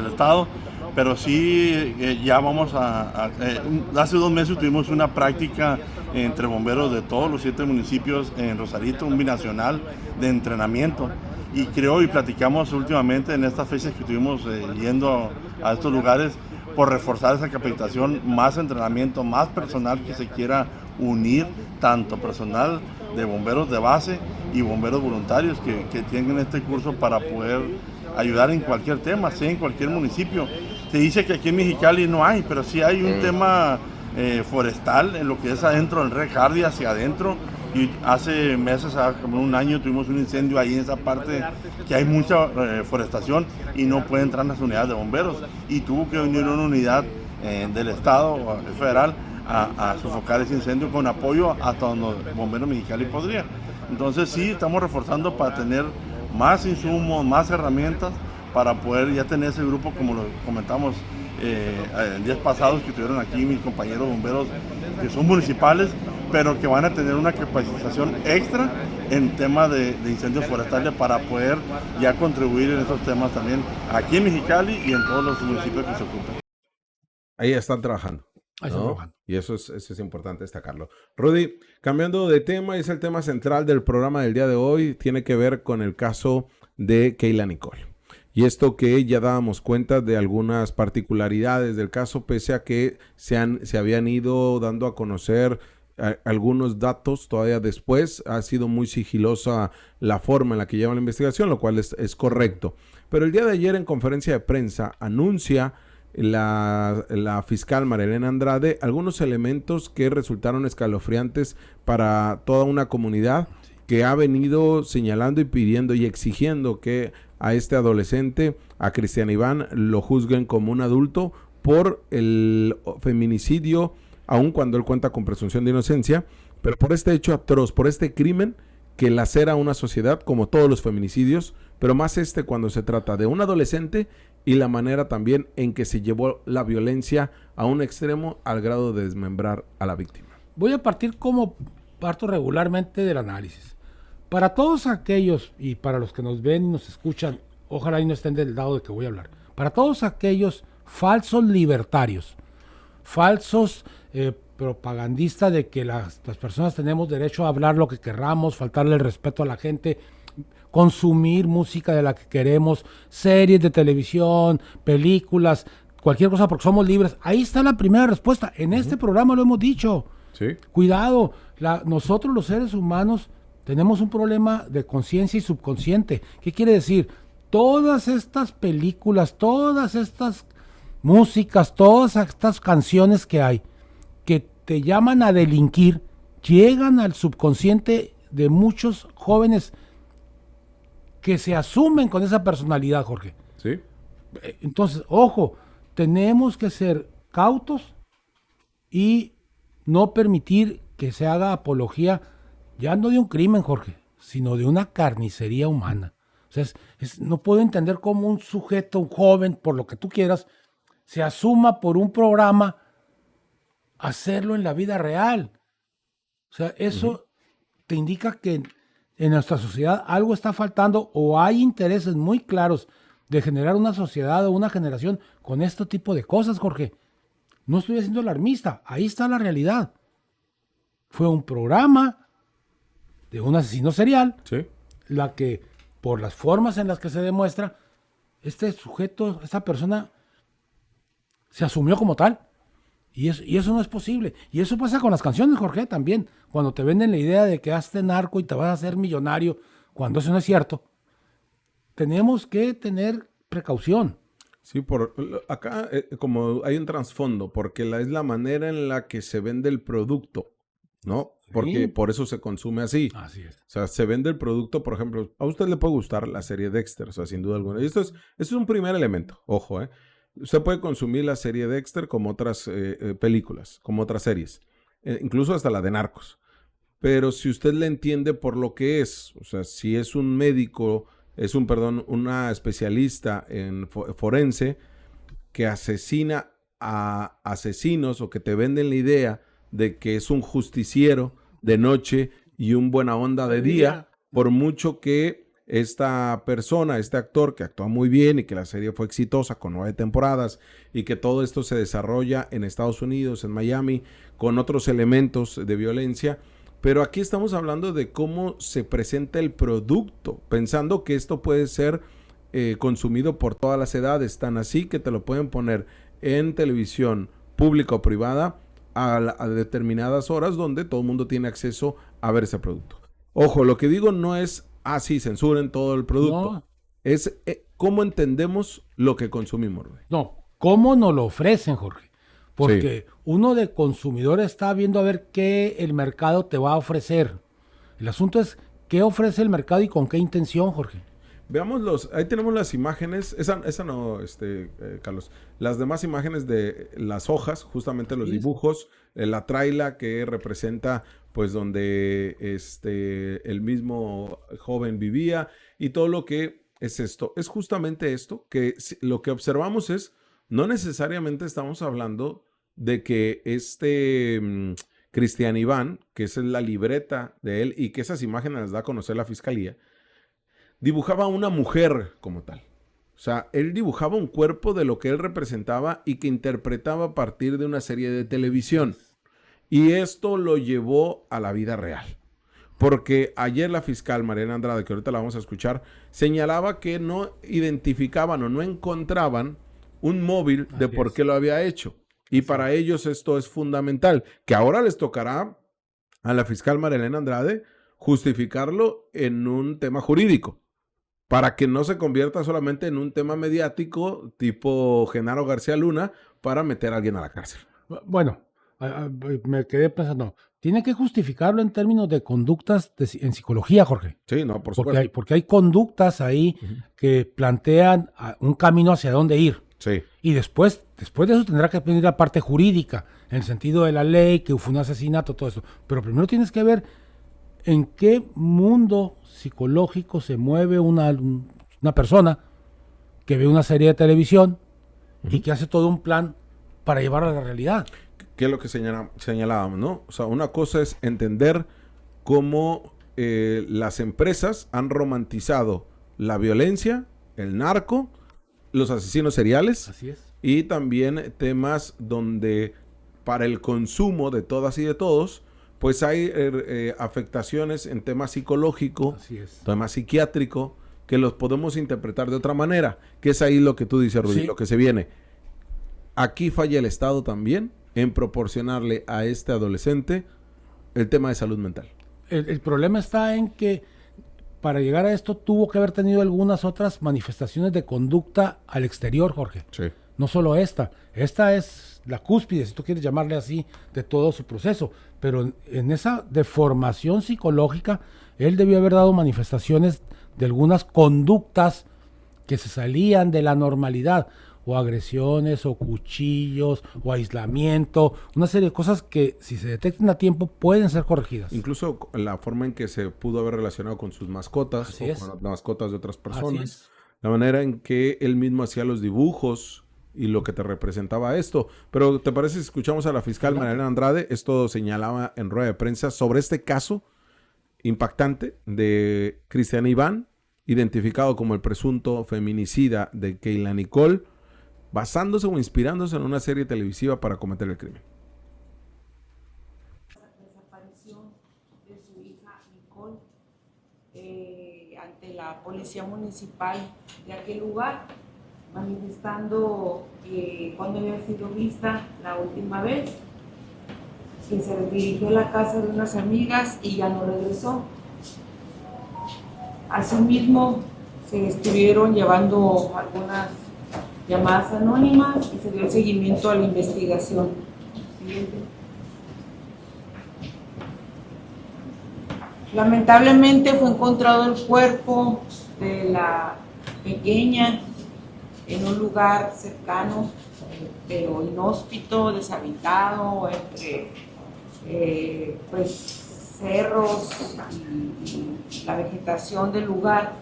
Estado, pero sí ya vamos hace 2 meses tuvimos una práctica entre bomberos de todos los 7 municipios en Rosarito, un binacional de entrenamiento. Y creo y platicamos últimamente en estas fechas que estuvimos yendo a estos lugares por reforzar esa capacitación, más entrenamiento, más personal que se quiera unir, tanto personal de bomberos de base y bomberos voluntarios que tengan este curso para poder ayudar en cualquier tema, sea en cualquier municipio. Se dice que aquí en Mexicali no hay, pero sí hay un tema forestal en lo que es adentro del Red Hardy, hacia adentro. Y hace meses, como un año, tuvimos un incendio ahí en esa parte que hay mucha forestación y no pueden entrar las unidades de bomberos. Y tuvo que venir una unidad del Estado o federal a sofocar ese incendio con apoyo hasta donde Bomberos Mexicali podría. Entonces sí, estamos reforzando para tener más insumos, más herramientas para poder ya tener ese grupo, como lo comentamos en días pasados, que estuvieron aquí mis compañeros bomberos que son municipales, pero que van a tener una capacitación extra en tema de incendios forestales para poder ya contribuir en esos temas también aquí en Mexicali y en todos los municipios que se ocupen. Ahí están trabajando. Ahí están trabajando. Y eso es importante destacarlo. Rudy, cambiando de tema, es el tema central del programa del día de hoy, tiene que ver con el caso de Keila Nicole. Y esto que ya dábamos cuenta de algunas particularidades del caso, pese a que se habían ido dando a conocer algunos datos todavía después. Ha sido muy sigilosa la forma en la que lleva la investigación, lo cual es correcto. Pero el día de ayer en conferencia de prensa anuncia la fiscal Marilena Andrade algunos elementos que resultaron escalofriantes para toda una comunidad que ha venido señalando y pidiendo y exigiendo que a este adolescente, a Cristian Iván, lo juzguen como un adulto por el feminicidio, aun cuando él cuenta con presunción de inocencia, pero por este hecho atroz, por este crimen que lacera a una sociedad, como todos los feminicidios, pero más cuando se trata de un adolescente y la manera también en que se llevó la violencia a un extremo al grado de desmembrar a la víctima. Voy a partir como parto regularmente del análisis. Para todos aquellos, y para los que nos ven y nos escuchan, ojalá y no estén del lado de que voy a hablar, para todos aquellos falsos libertarios, falsos propagandistas de que las personas tenemos derecho a hablar lo que querramos, faltarle el respeto a la gente, consumir música de la que queremos, series de televisión, películas, cualquier cosa porque somos libres. Ahí está la primera respuesta. En este programa lo hemos dicho. Sí. Cuidado, nosotros los seres humanos tenemos un problema de conciencia y subconsciente. ¿Qué quiere decir? Todas estas películas, todas estas músicas, todas estas canciones que hay, que te llaman a delinquir, llegan al subconsciente de muchos jóvenes que se asumen con esa personalidad, Jorge. Sí. Entonces, ojo, tenemos que ser cautos y no permitir que se haga apología ya no de un crimen, Jorge, sino de una carnicería humana. O sea, no puedo entender cómo un sujeto, un joven, por lo que tú quieras, se asuma por un programa hacerlo en la vida real. O sea, eso te indica que en nuestra sociedad algo está faltando o hay intereses muy claros de generar una sociedad o una generación con este tipo de cosas, Jorge. No estoy haciendo alarmista, ahí está la realidad. Fue un programa de un asesino serial, Sí. la que, por las formas en las que se demuestra, este sujeto, esta persona, se asumió como tal. Y eso no es posible. Y eso pasa con las canciones, Jorge, también. Cuando te venden la idea de que hazte narco y te vas a hacer millonario, cuando eso no es cierto. Tenemos que tener precaución. Sí, acá como hay un trasfondo, porque es la manera en la que se vende el producto, ¿no? Porque Sí. por eso se consume así. Así es. O sea, se vende el producto, por ejemplo, a usted le puede gustar la serie Dexter, o sea, sin duda alguna. Y esto es un primer elemento, ojo, ¿eh? Usted puede consumir la serie Dexter como otras películas, como otras series, incluso hasta la de Narcos. pero si usted le entiende por lo que es, o sea, si es un médico, una especialista en forense que asesina a asesinos o que te venden la idea de que es un justiciero de noche y un buena onda de día, por mucho que esta persona, este actor que actúa muy bien y que la serie fue exitosa con 9 temporadas y que todo esto se desarrolla en Estados Unidos, en Miami, con otros elementos de violencia. Pero aquí estamos hablando de cómo se presenta el producto, pensando que esto puede ser consumido por todas las edades, tan así que te lo pueden poner en televisión pública o privada a determinadas horas donde todo el mundo tiene acceso a ver ese producto. Ojo, lo que digo no es, sí, censuren todo el producto. No. Es cómo entendemos lo que consumimos, güey. No, cómo nos lo ofrecen, Jorge. Porque uno de consumidor está viendo a ver qué el mercado te va a ofrecer. El asunto es qué ofrece el mercado y con qué intención, Jorge. Veamos ahí tenemos las imágenes, esa no, Carlos, las demás imágenes de las hojas, justamente los dibujos, la traila que representa pues donde el mismo joven vivía y todo lo que es esto. Es justamente esto, que lo que observamos es, no necesariamente estamos hablando de que Cristian Iván, que es la libreta de él y que esas imágenes las da a conocer la fiscalía, dibujaba a una mujer como tal. O sea, él dibujaba un cuerpo de lo que él representaba y que interpretaba a partir de una serie de televisión. Y esto lo llevó a la vida real. Porque ayer la fiscal Mariana Andrade, que ahorita la vamos a escuchar, señalaba que no identificaban o no encontraban un móvil de por qué lo había hecho. Y para ellos esto es fundamental. Que ahora les tocará a la fiscal Mariana Andrade justificarlo en un tema jurídico, para que no se convierta solamente en un tema mediático tipo Genaro García Luna para meter a alguien a la cárcel. Bueno, me quedé pensando, tiene que justificarlo en términos de conductas en psicología, Jorge. Sí, no, por supuesto. Porque hay conductas ahí que plantean un camino hacia dónde ir. Sí. Y después de eso tendrá que venir la parte jurídica, en el sentido de la ley, que fue un asesinato, todo eso. Pero primero tienes que ver en qué mundo psicológico se mueve una persona que ve una serie de televisión y que hace todo un plan para llevarla a la realidad. ¿Qué es lo que señalábamos, no? O sea, una cosa es entender cómo las empresas han romantizado la violencia, el narco, los asesinos seriales. Así es. Y también temas donde para el consumo de todas y de todos, pues hay afectaciones en tema psicológico, tema psiquiátrico, que los podemos interpretar de otra manera, que es ahí lo que tú dices, Rudy, lo que se viene. Aquí falla el Estado también en proporcionarle a este adolescente el tema de salud mental. El problema está en que para llegar a esto tuvo que haber tenido algunas otras manifestaciones de conducta al exterior, Jorge. Sí. No solo esta. Esta es la cúspide, si tú quieres llamarle así, de todo su proceso. Pero en esa deformación psicológica, él debió haber dado manifestaciones de algunas conductas que se salían de la normalidad, o agresiones, o cuchillos, o aislamiento, una serie de cosas que si se detectan a tiempo pueden ser corregidas. Incluso la forma en que se pudo haber relacionado con sus mascotas, con las mascotas de otras personas, la manera en que él mismo hacía los dibujos y lo que te representaba esto. Pero ¿te parece si escuchamos a la fiscal Mariana Andrade? Esto señalaba en rueda de prensa sobre este caso impactante de Cristian Iván, identificado como el presunto feminicida de Keila Nicole, basándose o inspirándose en una serie televisiva para cometer el crimen. La desaparición de su hija Nicole ante la policía municipal de aquel lugar, manifestando que cuando había sido vista la última vez, que se dirigió a la casa de unas amigas y ya no regresó. Asimismo, se estuvieron llevando algunas llamadas anónimas y se dio seguimiento a la investigación. Siguiente. Lamentablemente fue encontrado el cuerpo de la pequeña en un lugar cercano, pero inhóspito, deshabitado, entre pues cerros y la vegetación del lugar,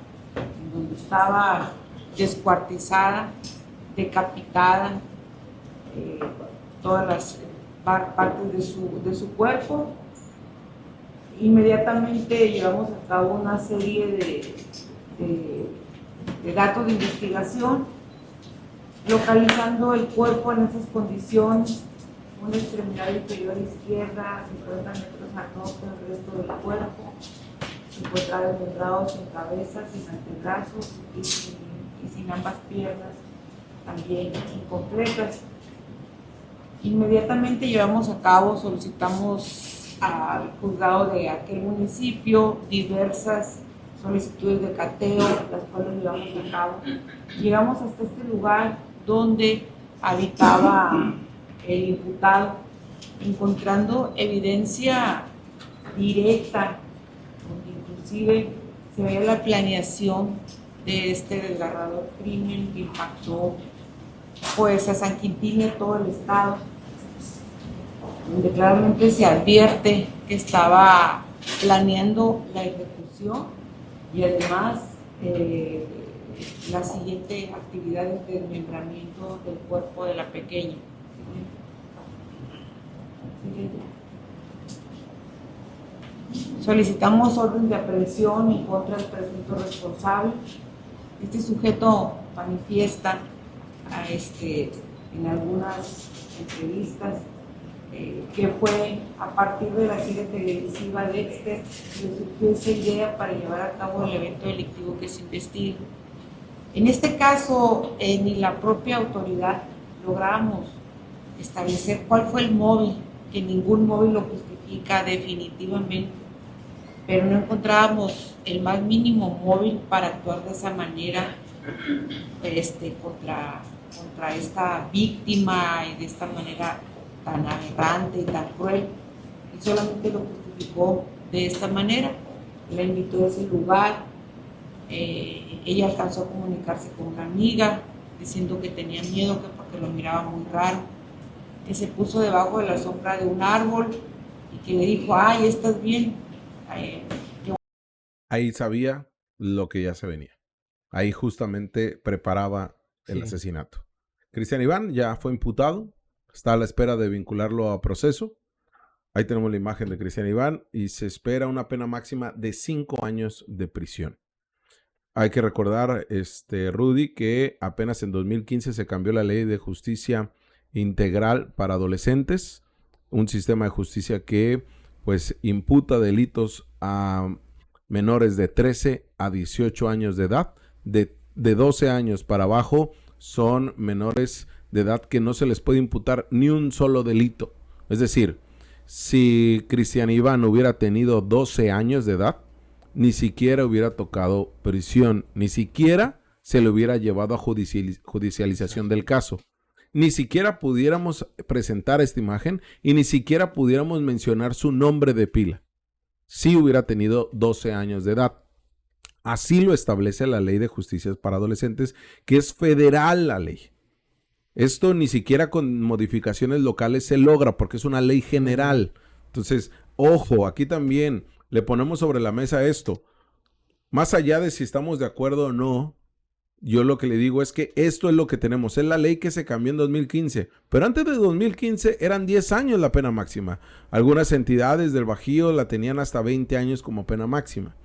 donde estaba descuartizada, decapitada, todas las partes de su cuerpo. Inmediatamente llevamos a cabo una serie de datos de investigación, localizando el cuerpo en esas condiciones, una extremidad inferior izquierda, 50 metros al norte, el resto del cuerpo, se encontraron desmembrados en cabeza, sin antebrazos y sin ambas piernas, también incompletas. Inmediatamente llevamos a cabo, solicitamos al juzgado de aquel municipio diversas solicitudes de cateo, las cuales llevamos a cabo. Llegamos hasta este lugar donde habitaba el imputado, encontrando evidencia directa, donde inclusive se veía la planeación de este desgarrador crimen que impactó pues a San Quintín y a todo el estado, donde claramente se advierte que estaba planeando la ejecución y además la siguiente actividad de desmembramiento del cuerpo de la pequeña. Solicitamos orden de aprehensión en contra del presunto responsable. Este sujeto manifiesta en algunas entrevistas que fue a partir de la serie televisiva Dexter le surgió esa idea para llevar a cabo el evento delictivo que se investiga. En este caso, ni la propia autoridad logramos establecer cuál fue el móvil, que ningún móvil lo justifica definitivamente, pero no encontrábamos el más mínimo móvil para actuar de esa manera contra esta víctima y de esta manera tan aberrante y tan cruel, y solamente lo justificó de esta manera. La invitó a ese lugar, ella alcanzó a comunicarse con una amiga diciendo que tenía miedo, que porque lo miraba muy raro, que se puso debajo de la sombra de un árbol y que le dijo, ay, ¿estás bien? Ahí sabía lo que ya se venía. Ahí justamente preparaba el Sí. asesinato. Cristian Iván ya fue imputado, está a la espera de vincularlo a proceso. Ahí tenemos la imagen de Cristian Iván y se espera una pena máxima de 5 años de prisión. Hay que recordar, Rudy, que apenas en 2015 se cambió la ley de justicia integral para adolescentes, un sistema de justicia que pues imputa delitos a menores de 13 a 18 años de edad, de 12 años para abajo son menores de edad que no se les puede imputar ni un solo delito. Es decir, si Cristian Iván hubiera tenido 12 años de edad, ni siquiera hubiera tocado prisión, ni siquiera se le hubiera llevado a judicialización del caso. Ni siquiera pudiéramos presentar esta imagen y ni siquiera pudiéramos mencionar su nombre de pila. Si hubiera tenido 12 años de edad. Así lo establece la Ley de Justicia para Adolescentes, que es federal la ley. Esto ni siquiera con modificaciones locales se logra porque es una ley general. Entonces, ojo, aquí también le ponemos sobre la mesa esto. Más allá de si estamos de acuerdo o no, yo lo que le digo es que esto es lo que tenemos. Es la ley que se cambió en 2015. Pero antes de 2015 eran 10 años la pena máxima. Algunas entidades del Bajío la tenían hasta 20 años como pena máxima.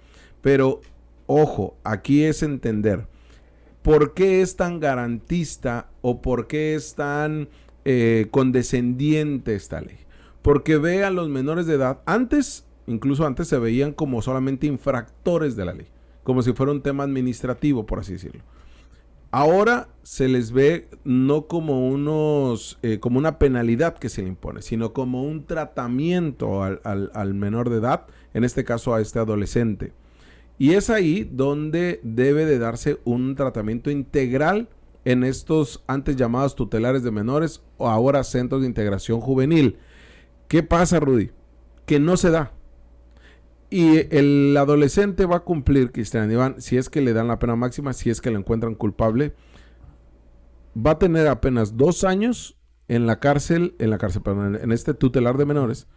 Pero, ojo, aquí es entender por qué es tan garantista o por qué es tan condescendiente esta ley. Porque ve a los menores de edad, incluso antes se veían como solamente infractores de la ley, como si fuera un tema administrativo, por así decirlo. Ahora se les ve no como como una penalidad que se le impone, sino como un tratamiento al menor de edad, en este caso a este adolescente. Y es ahí donde debe de darse un tratamiento integral en estos antes llamados tutelares de menores o ahora centros de integración juvenil. ¿Qué pasa, Rudy? Que no se da. Y el adolescente va a cumplir, Cristian Iván, si es que le dan la pena máxima, si es que lo encuentran culpable, va a tener apenas 2 años en la cárcel, en este tutelar de menores,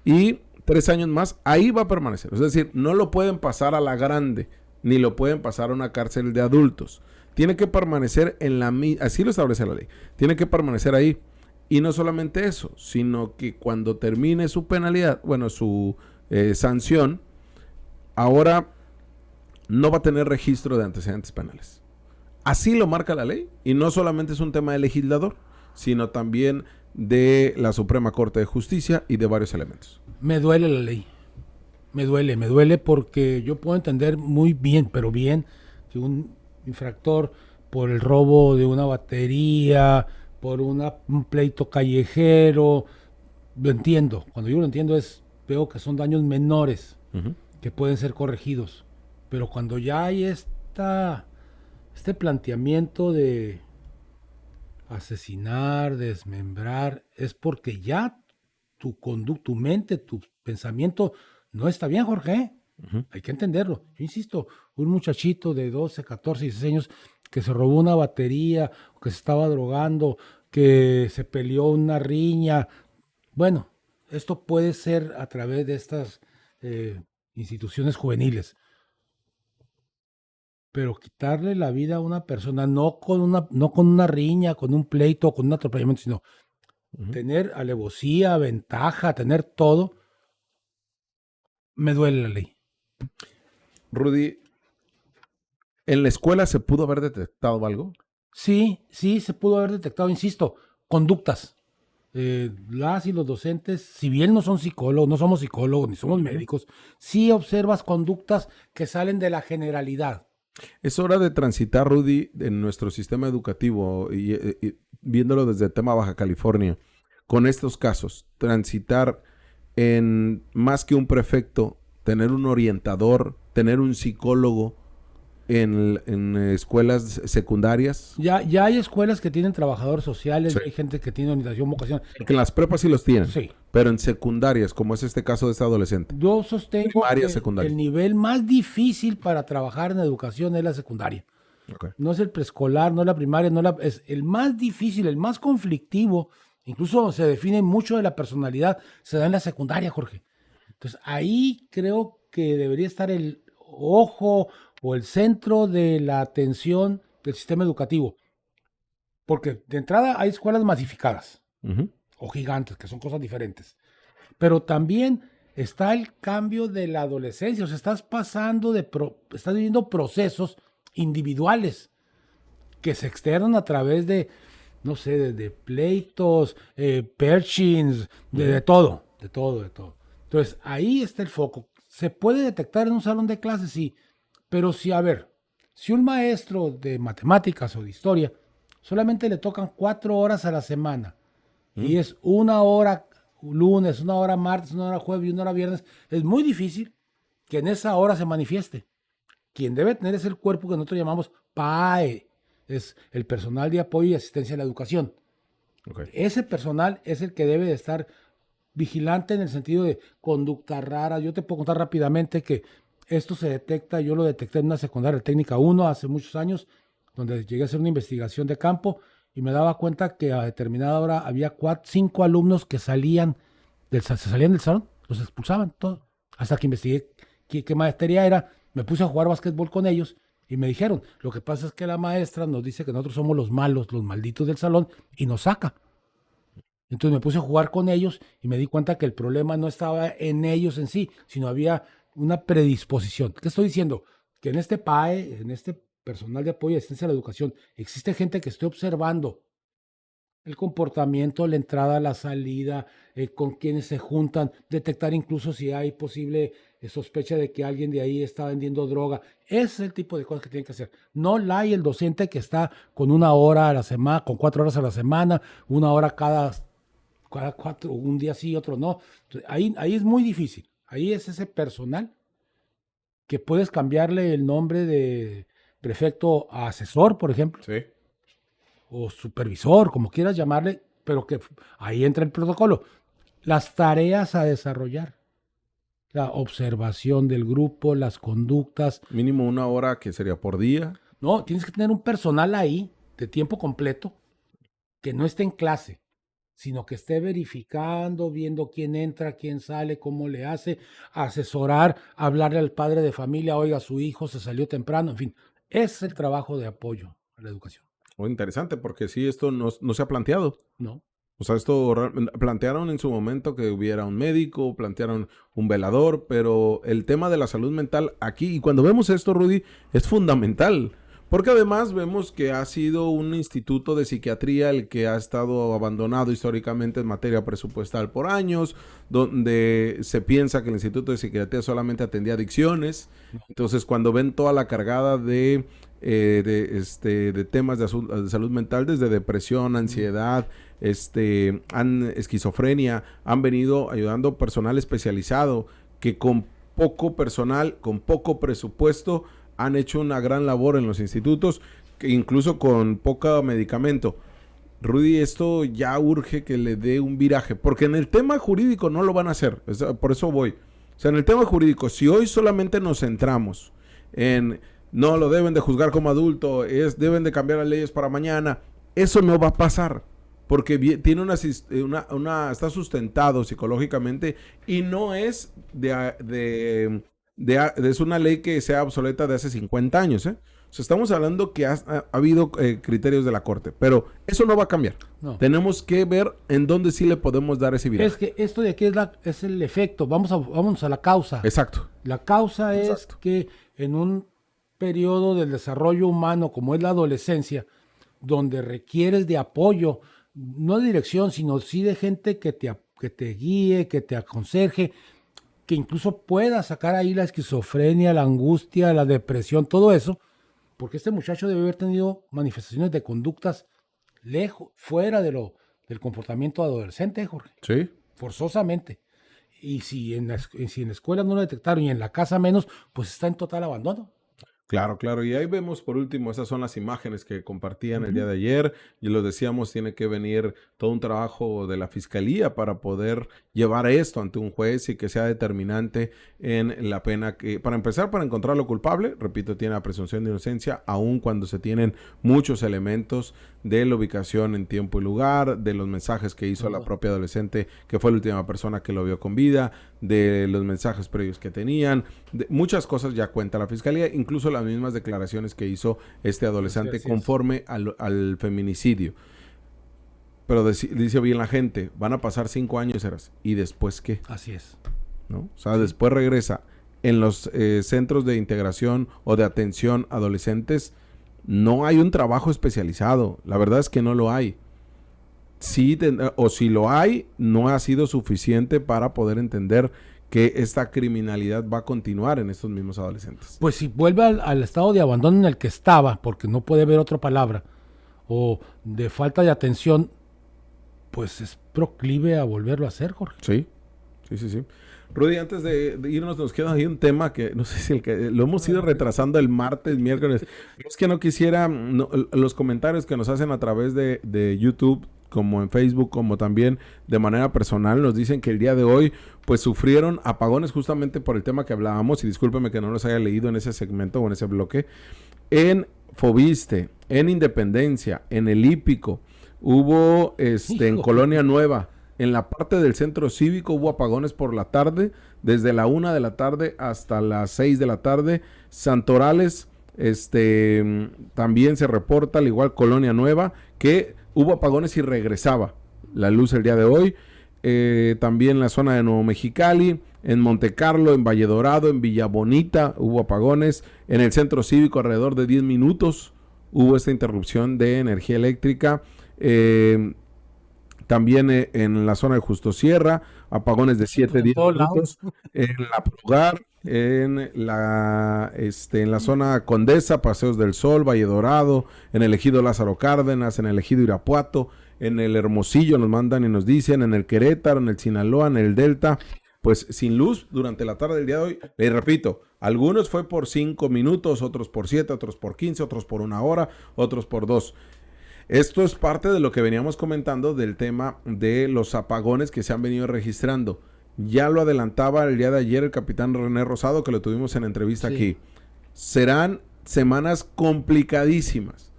y 3 años más, ahí va a permanecer. Es decir, no lo pueden pasar a la grande, ni lo pueden pasar a una cárcel de adultos. Tiene que permanecer en la misma, así lo establece la ley. Tiene que permanecer ahí. Y no solamente eso, sino que cuando termine su penalidad, bueno, su sanción, ahora no va a tener registro de antecedentes penales. Así lo marca la ley. Y no solamente es un tema del legislador, sino también de la Suprema Corte de Justicia y de varios elementos. Me duele la ley. Me duele porque yo puedo entender muy bien, pero bien, que un infractor por el robo de una batería, por un pleito callejero, lo entiendo. Cuando yo lo entiendo veo que son daños menores que pueden ser corregidos. Pero cuando ya hay este planteamiento de asesinar, desmembrar, es porque ya tu conducta, tu mente, tu pensamiento no está bien, Jorge. Hay que entenderlo. Yo insisto, un muchachito de 12, 14, 16 años que se robó una batería, que se estaba drogando, que se peleó una riña. Bueno, esto puede ser a través de estas instituciones juveniles. Pero quitarle la vida a una persona, no con una riña, con un pleito, con un atropellamiento, sino tener alevosía, ventaja, tener todo, me duele la ley. Rudy, ¿en la escuela se pudo haber detectado algo? Sí, se pudo haber detectado, insisto, conductas. Las y los docentes, si bien no son psicólogos, no somos psicólogos ni somos médicos, sí observas conductas que salen de la generalidad. Es hora de transitar, Rudy, en nuestro sistema educativo y viéndolo desde el tema Baja California, con estos casos, transitar en más que un prefecto, tener un orientador, tener un psicólogo en escuelas secundarias. Ya hay escuelas que tienen trabajadores sociales, hay gente que tiene orientación vocacional. Que en las prepas sí los tienen, Sí. pero en secundarias, como es este caso de este adolescente. Yo sostengo Primaria, que secundaria. el nivel más difícil para trabajar en educación es la secundaria. Okay. No es el preescolar, no es la primaria, es el más difícil, el más conflictivo. Incluso se define mucho de la personalidad, se da en la secundaria, Jorge. Entonces ahí creo que debería estar el ojo o el centro de la atención del sistema educativo. Porque de entrada hay escuelas masificadas o gigantes, que son cosas diferentes. Pero también está el cambio de la adolescencia. O sea, estás viviendo procesos individuales que se externan a través de, no sé, de pleitos, perchings, de todo. Entonces, ahí está el foco. ¿Se puede detectar en un salón de clases? Sí. Pero si un maestro de matemáticas o de historia solamente le tocan 4 horas a la semana y es 1 hora lunes, 1 hora martes, 1 hora jueves y 1 hora viernes, es muy difícil que en esa hora se manifieste. Quien debe tener es el cuerpo que nosotros llamamos PAE, es el personal de apoyo y asistencia a la educación. Okay. Ese personal es el que debe de estar vigilante en el sentido de conducta rara. Yo te puedo contar rápidamente que esto se detecta, yo lo detecté en una secundaria técnica 1 hace muchos años, donde llegué a hacer una investigación de campo y me daba cuenta que a determinada hora había 5 alumnos que salían del salón, los expulsaban todos. Hasta que investigué qué materia era, me puse a jugar básquetbol con ellos y me dijeron, lo que pasa es que la maestra nos dice que nosotros somos los malos, los malditos del salón y nos saca. Entonces me puse a jugar con ellos y me di cuenta que el problema no estaba en ellos en sí, sino había una predisposición. ¿Qué estoy diciendo? Que en este PAE, en este personal de apoyo y asistencia a la educación, existe gente que esté observando el comportamiento, la entrada, la salida, con quienes se juntan, detectar incluso si hay posible sospecha de que alguien de ahí está vendiendo droga. Ese es el tipo de cosas que tienen que hacer. No el docente que está con 1 hora a la semana, con 4 horas a la semana, 1 hora cada 4, un día sí, otro no. Entonces, ahí es muy difícil. Ahí es ese personal que puedes cambiarle el nombre de prefecto a asesor, por ejemplo. Sí. O supervisor, como quieras llamarle, pero que ahí entra el protocolo. Las tareas a desarrollar. La observación del grupo, las conductas. Mínimo 1 hora, que sería por día. No, tienes que tener un personal ahí de tiempo completo que no esté en clase. sino que esté verificando, viendo quién entra, quién sale, cómo le hace, asesorar, hablarle al padre de familia, oiga, su hijo se salió temprano, en fin, es el trabajo de apoyo a la educación, Oh, interesante, porque sí, esto no se ha planteado. ¿no? O sea, plantearon en su momento que hubiera un médico, plantearon un velador, pero el tema de la salud mental aquí, y cuando vemos esto, Rudy, es fundamental. Porque además vemos que ha sido un instituto de psiquiatría el que ha estado abandonado históricamente en materia presupuestal por años, donde se piensa que el instituto de psiquiatría solamente atendía adicciones. Entonces, cuando ven toda la cargada de temas de salud mental, desde depresión, ansiedad, esquizofrenia, han venido ayudando personal especializado que con poco personal, con poco presupuesto, han hecho una gran labor en los institutos, que incluso con poco medicamento. Rudy, esto ya urge que le dé un viraje, porque en el tema jurídico no lo van a hacer, por eso voy. O sea, en el tema jurídico, si hoy solamente nos centramos en no lo deben de juzgar como adulto, deben de cambiar las leyes para mañana, eso no va a pasar, porque tiene está sustentado psicológicamente y no es es una ley que sea obsoleta de hace 50 años, ¿eh? O sea, estamos hablando que ha habido criterios de la Corte, pero eso no va a cambiar. No. Tenemos que ver en dónde sí le podemos dar ese viraje. Es que esto de aquí es el efecto, vamos a la causa. Exacto. La causa es Exacto. que en un periodo del desarrollo humano como es la adolescencia, donde requieres de apoyo, no de dirección, sino sí de gente que te guíe, que te aconseje, que incluso pueda sacar ahí la esquizofrenia, la angustia, la depresión, todo eso, porque este muchacho debe haber tenido manifestaciones de conductas fuera del comportamiento adolescente, Jorge, Sí. forzosamente. Y si en la escuela no lo detectaron y en la casa menos, pues está en total abandono. Claro, claro. Y ahí vemos por último, esas son las imágenes que compartían el día de ayer. Y lo decíamos, tiene que venir todo un trabajo de la fiscalía para poder llevar esto ante un juez y que sea determinante en la pena que, para empezar, para encontrarlo culpable, repito, tiene la presunción de inocencia, aun cuando se tienen muchos elementos de la ubicación en tiempo y lugar, de los mensajes que hizo la propia adolescente, que fue la última persona que lo vio con vida, de los mensajes previos que tenían, de muchas cosas ya cuenta la fiscalía, incluso las mismas declaraciones que hizo este adolescente conforme al feminicidio. Pero dice bien la gente, van a pasar 5 años, ¿y después qué? Así es. ¿No? O sea, después regresa. En los centros de integración o de atención adolescentes no hay un trabajo especializado. La verdad es que no lo hay. Sí, o si lo hay, no ha sido suficiente para poder entender que esta criminalidad va a continuar en estos mismos adolescentes. Pues si vuelve al estado de abandono en el que estaba, porque no puede haber otra palabra, o de falta de atención, pues es proclive a volverlo a hacer, Jorge. Sí. Rudy, antes de irnos, nos queda ahí un tema que no sé si lo hemos ido retrasando el martes, miércoles. Es que no quisiera, los comentarios que nos hacen a través de YouTube, como en Facebook, como también de manera personal, nos dicen que el día de hoy pues sufrieron apagones justamente por el tema que hablábamos, y discúlpeme que no los haya leído en ese segmento o en ese bloque. En Fobiste, en Independencia, en el Hípico, hubo en Colonia Nueva, en la parte del centro cívico hubo apagones por la tarde, desde la 1 de la tarde hasta las 6 de la tarde. Santorales, también se reporta, al igual Colonia Nueva, que hubo apagones y regresaba la luz el día de hoy. También en la zona de Nuevo Mexicali, en Montecarlo, en Valle Dorado, en Villa Bonita hubo apagones. En el centro cívico alrededor de 10 minutos hubo esta interrupción de energía eléctrica. También en la zona de Justo Sierra, apagones de 7-10 minutos. En La Pulgar, en la zona Condesa, Paseos del Sol, Valle Dorado, en el Ejido Lázaro Cárdenas, en el Ejido Irapuato, en el Hermosillo nos mandan y nos dicen, en el Querétaro, en el Sinaloa, en el Delta, pues sin luz durante la tarde del día de hoy. Les repito, algunos fue por 5 minutos, otros por 7, otros por 15, otros por 1 hora, otros por 2. Esto es parte de lo que veníamos comentando del tema de los apagones que se han venido registrando. Ya lo adelantaba el día de ayer el capitán René Rosado, que lo tuvimos en entrevista aquí. Serán semanas complicadísimas.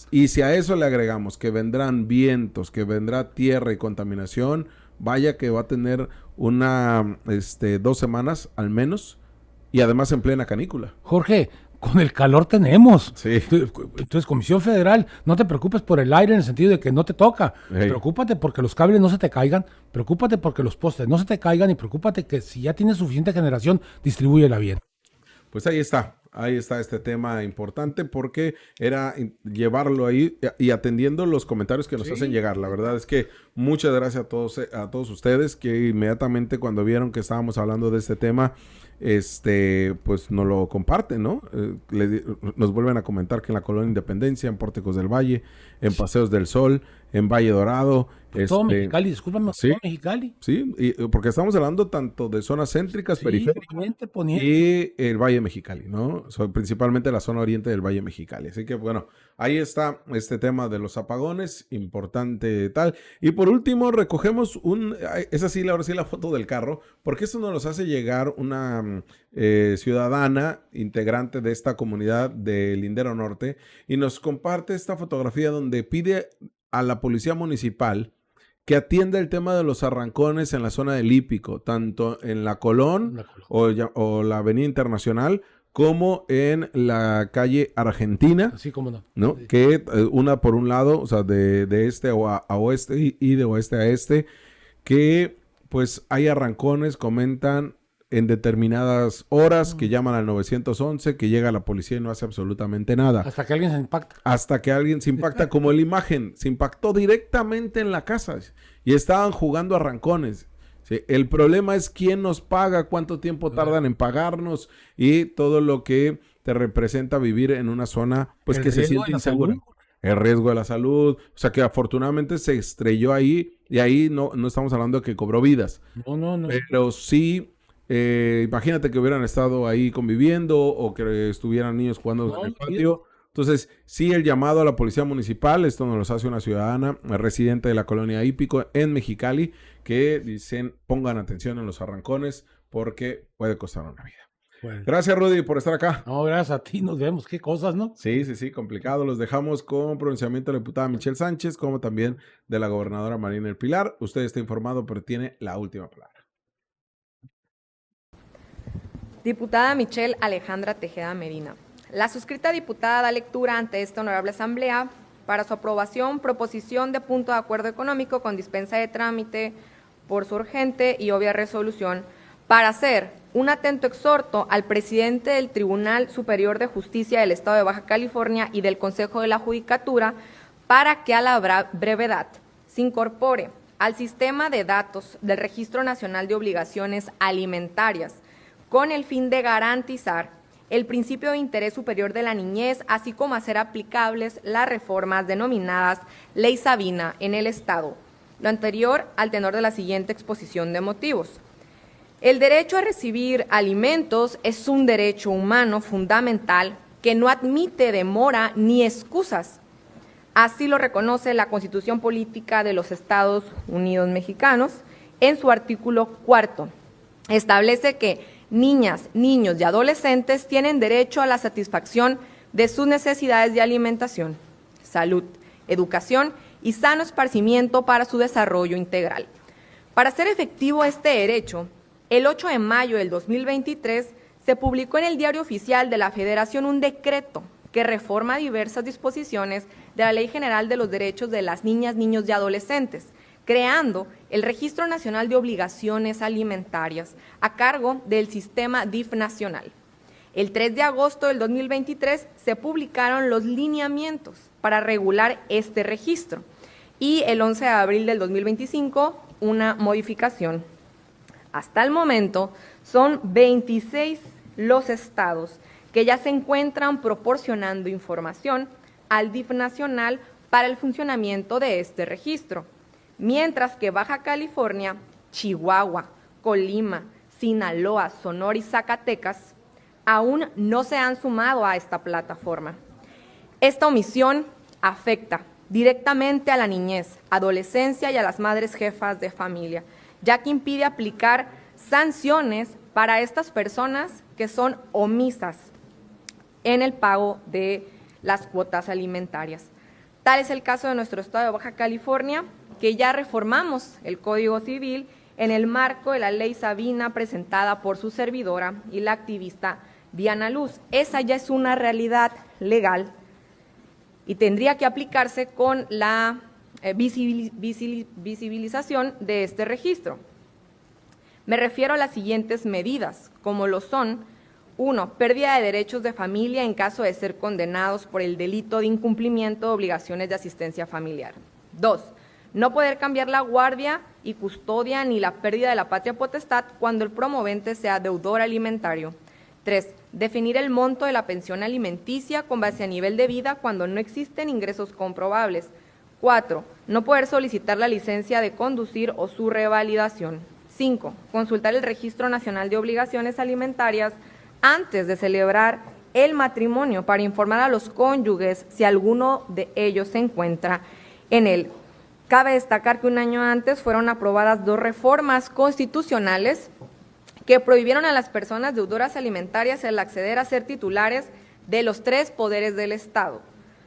Y si a eso le agregamos que vendrán vientos, que vendrá tierra y contaminación, vaya que va a tener 2 semanas al menos, y además en plena canícula. Jorge, con el calor tenemos. Sí. Entonces, Comisión Federal, no te preocupes por el aire en el sentido de que no te toca. Hey. Preocúpate porque los cables no se te caigan, preocúpate porque los postes no se te caigan y preocúpate que si ya tienes suficiente generación, distribúyela bien. Pues ahí está este tema importante porque era llevarlo ahí y atendiendo los comentarios que nos hacen llegar. La verdad es que muchas gracias a todos ustedes que inmediatamente cuando vieron que estábamos hablando de este tema, pues nos lo comparten, ¿no? Nos vuelven a comentar que en la Colonia Independencia, en Pórticos del Valle, en Paseos del Sol, en Valle Dorado. Todo Mexicali, discúlpame, sí, todo Mexicali. Sí, porque estamos hablando tanto de zonas céntricas, periféricas poniente. y el Valle Mexicali, ¿no? Principalmente la zona oriente del Valle Mexicali. Así que bueno, ahí está este tema de los apagones, importante tal. Y por último, recogemos ahora sí la foto del carro, porque esto nos hace llegar una ciudadana integrante de esta comunidad de Lindero Norte y nos comparte esta fotografía donde pide a la policía municipal que atienda el tema de los arrancones en la zona del Hípico, tanto en la Colón o la Avenida Internacional, como en la calle Argentina, Así como no. ¿no? Sí. Que una por un lado, o sea, de este a oeste y de oeste a este, que pues hay arrancones, comentan en determinadas horas que llaman al 911, que llega la policía y no hace absolutamente nada. Hasta que alguien se impacta. Hasta que alguien se impacta, como la imagen, se impactó directamente en la casa y estaban jugando arrancones. ¿Sí? El problema es quién nos paga, cuánto tiempo tardan en pagarnos y todo lo que te representa vivir en una zona pues que se siente insegura. El riesgo de la salud, o sea que afortunadamente se estrelló ahí y ahí no estamos hablando de que cobró vidas. No. Pero sí, imagínate que hubieran estado ahí conviviendo o que estuvieran niños jugando en el patio. Entonces, sí, el llamado a la policía municipal, esto nos lo hace una ciudadana residente de la colonia Hípico en Mexicali, que dicen pongan atención en los arrancones porque puede costar una vida. Bueno. Gracias, Rudy, por estar acá. No, gracias a ti, nos vemos, qué cosas, ¿no? Sí, complicado. Los dejamos con pronunciamiento de la diputada Michelle Sánchez, como también de la gobernadora Marina del Pilar. Usted está informado, pero tiene la última palabra. Diputada Michelle Alejandra Tejeda Medina. La suscrita diputada da lectura ante esta honorable asamblea para su aprobación, proposición de punto de acuerdo económico con dispensa de trámite por su urgente y obvia resolución para hacer un atento exhorto al presidente del Tribunal Superior de Justicia del Estado de Baja California y del Consejo de la Judicatura para que a la brevedad se incorpore al sistema de datos del Registro Nacional de Obligaciones Alimentarias con el fin de garantizar el principio de interés superior de la niñez, así como hacer aplicables las reformas denominadas Ley Sabina en el Estado. Lo anterior al tenor de la siguiente exposición de motivos. El derecho a recibir alimentos es un derecho humano fundamental que no admite demora ni excusas. Así lo reconoce la Constitución Política de los Estados Unidos Mexicanos en su artículo 4. Establece que niñas, niños y adolescentes tienen derecho a la satisfacción de sus necesidades de alimentación, salud, educación y sano esparcimiento para su desarrollo integral. Para hacer efectivo este derecho, el 8 de mayo del 2023 se publicó en el Diario Oficial de la Federación un decreto que reforma diversas disposiciones de la Ley General de los Derechos de las Niñas, Niños y Adolescentes, creando el Registro Nacional de Obligaciones Alimentarias a cargo del Sistema DIF Nacional. El 3 de agosto del 2023 se publicaron los lineamientos para regular este registro y el 11 de abril del 2025 una modificación. Hasta el momento son 26 los estados que ya se encuentran proporcionando información al DIF Nacional para el funcionamiento de este registro, mientras que Baja California, Chihuahua, Colima, Sinaloa, Sonora y Zacatecas aún no se han sumado a esta plataforma. Esta omisión afecta directamente a la niñez, adolescencia y a las madres jefas de familia, ya que impide aplicar sanciones para estas personas que son omisas en el pago de las cuotas alimentarias. Tal es el caso de nuestro estado de Baja California, que ya reformamos el Código Civil en el marco de la Ley Sabina presentada por su servidora y la activista Diana Luz. Esa ya es una realidad legal y tendría que aplicarse con la visibilización de este registro. Me refiero a las siguientes medidas, como lo son: 1. Pérdida de derechos de familia en caso de ser condenados por el delito de incumplimiento de obligaciones de asistencia familiar. 2. No poder cambiar la guardia y custodia ni la pérdida de la patria potestad cuando el promovente sea deudor alimentario. 3. Definir el monto de la pensión alimenticia con base a nivel de vida cuando no existen ingresos comprobables. 4. No poder solicitar la licencia de conducir o su revalidación. 5. Consultar el Registro Nacional de Obligaciones Alimentarias antes de celebrar el matrimonio para informar a los cónyuges si alguno de ellos se encuentra en él. Cabe destacar que un año antes fueron aprobadas 2 reformas constitucionales que prohibieron a las personas deudoras alimentarias el acceder a ser titulares de los 3 poderes del Estado,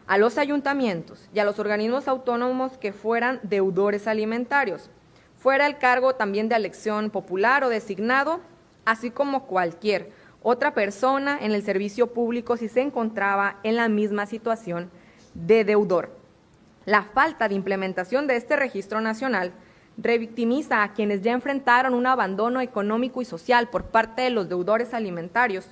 a los ayuntamientos y a los organismos autónomos que fueran deudores alimentarios, fuera el cargo también de elección popular o designado, así como cualquier otra persona en el servicio público si se encontraba en la misma situación de deudor. La falta de implementación de este registro nacional revictimiza a quienes ya enfrentaron un abandono económico y social por parte de los deudores alimentarios,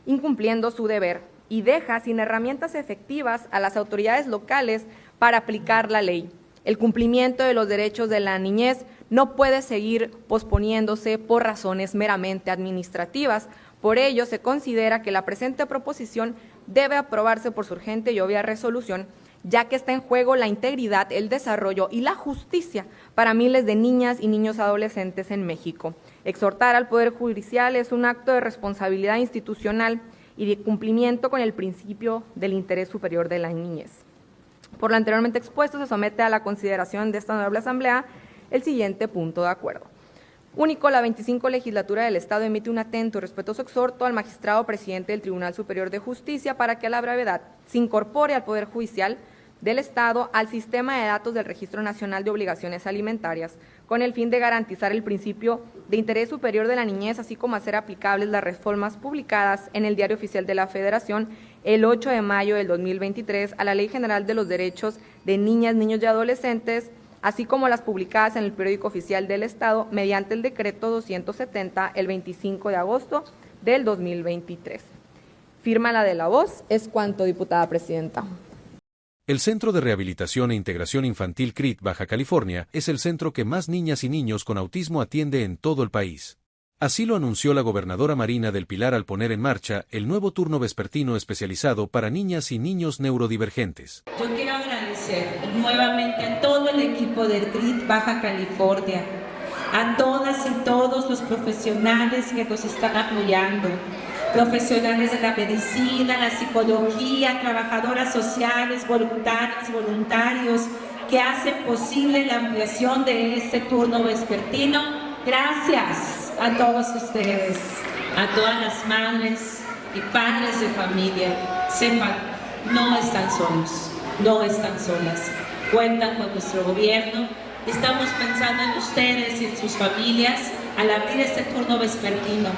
incumpliendo su deber, y deja sin herramientas efectivas a las autoridades locales para aplicar la ley. El cumplimiento de los derechos de la niñez no puede seguir posponiéndose por razones meramente administrativas. Por ello, se considera que la presente proposición debe aprobarse por su urgente y obvia resolución, ya que está en juego la integridad, el desarrollo y la justicia para miles de niñas y niños adolescentes en México. Exhortar al Poder Judicial es un acto de responsabilidad institucional y de cumplimiento con el principio del interés superior de la niñez. Por lo anteriormente expuesto, se somete a la consideración de esta honorable Asamblea el siguiente punto de acuerdo. Único, la 25 legislatura del Estado emite un atento y respetuoso exhorto al magistrado presidente del Tribunal Superior de Justicia para que a la brevedad se incorpore al Poder Judicial del Estado al sistema de datos del Registro Nacional de Obligaciones Alimentarias, con el fin de garantizar el principio de interés superior de la niñez, así como hacer aplicables las reformas publicadas en el Diario Oficial de la Federación el 8 de mayo del 2023 a la Ley General de los Derechos de Niñas, Niños y Adolescentes, así como las publicadas en el Periódico Oficial del Estado mediante el Decreto 270 el 25 de agosto del 2023. Firma la de la voz. Es cuanto, diputada presidenta. El Centro de Rehabilitación e Integración Infantil CRIT Baja California es el centro que más niñas y niños con autismo atiende en todo el país. Así lo anunció la gobernadora Marina del Pilar al poner en marcha el nuevo turno vespertino especializado para niñas y niños neurodivergentes. Yo quiero agradecer nuevamente a todo el equipo del CRIT Baja California, a todas y todos los profesionales que nos están apoyando, profesionales de la medicina, la psicología, trabajadoras sociales, voluntarios que hacen posible la ampliación de este turno vespertino. Gracias a todos ustedes, a todas las madres y padres de familia. Sepan, no están solos, no están solas. Cuentan con nuestro gobierno. Estamos pensando en ustedes y en sus familias al abrir este turno vespertino.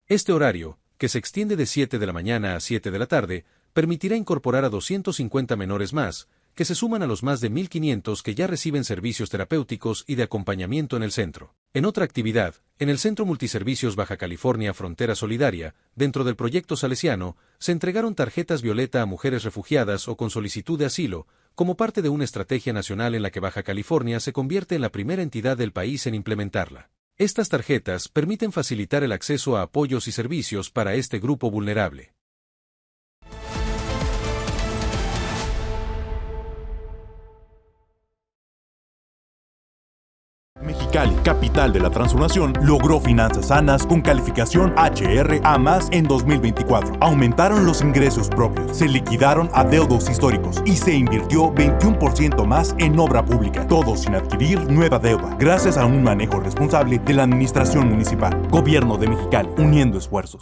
Este horario, que se extiende de 7 de la mañana a 7 de la tarde, permitirá incorporar a 250 menores más, que se suman a los más de 1.500 que ya reciben servicios terapéuticos y de acompañamiento en el centro. En otra actividad, en el Centro Multiservicios Baja California Frontera Solidaria, dentro del proyecto Salesiano, se entregaron tarjetas violeta a mujeres refugiadas o con solicitud de asilo, como parte de una estrategia nacional en la que Baja California se convierte en la primera entidad del país en implementarla. Estas tarjetas permiten facilitar el acceso a apoyos y servicios para este grupo vulnerable. Mexicali, capital de la transformación, logró finanzas sanas con calificación HR A+ en 2024. Aumentaron los ingresos propios, se liquidaron adeudos históricos y se invirtió 21% más en obra pública, todo sin adquirir nueva deuda, gracias a un manejo responsable de la administración municipal. Gobierno de Mexicali, uniendo esfuerzos.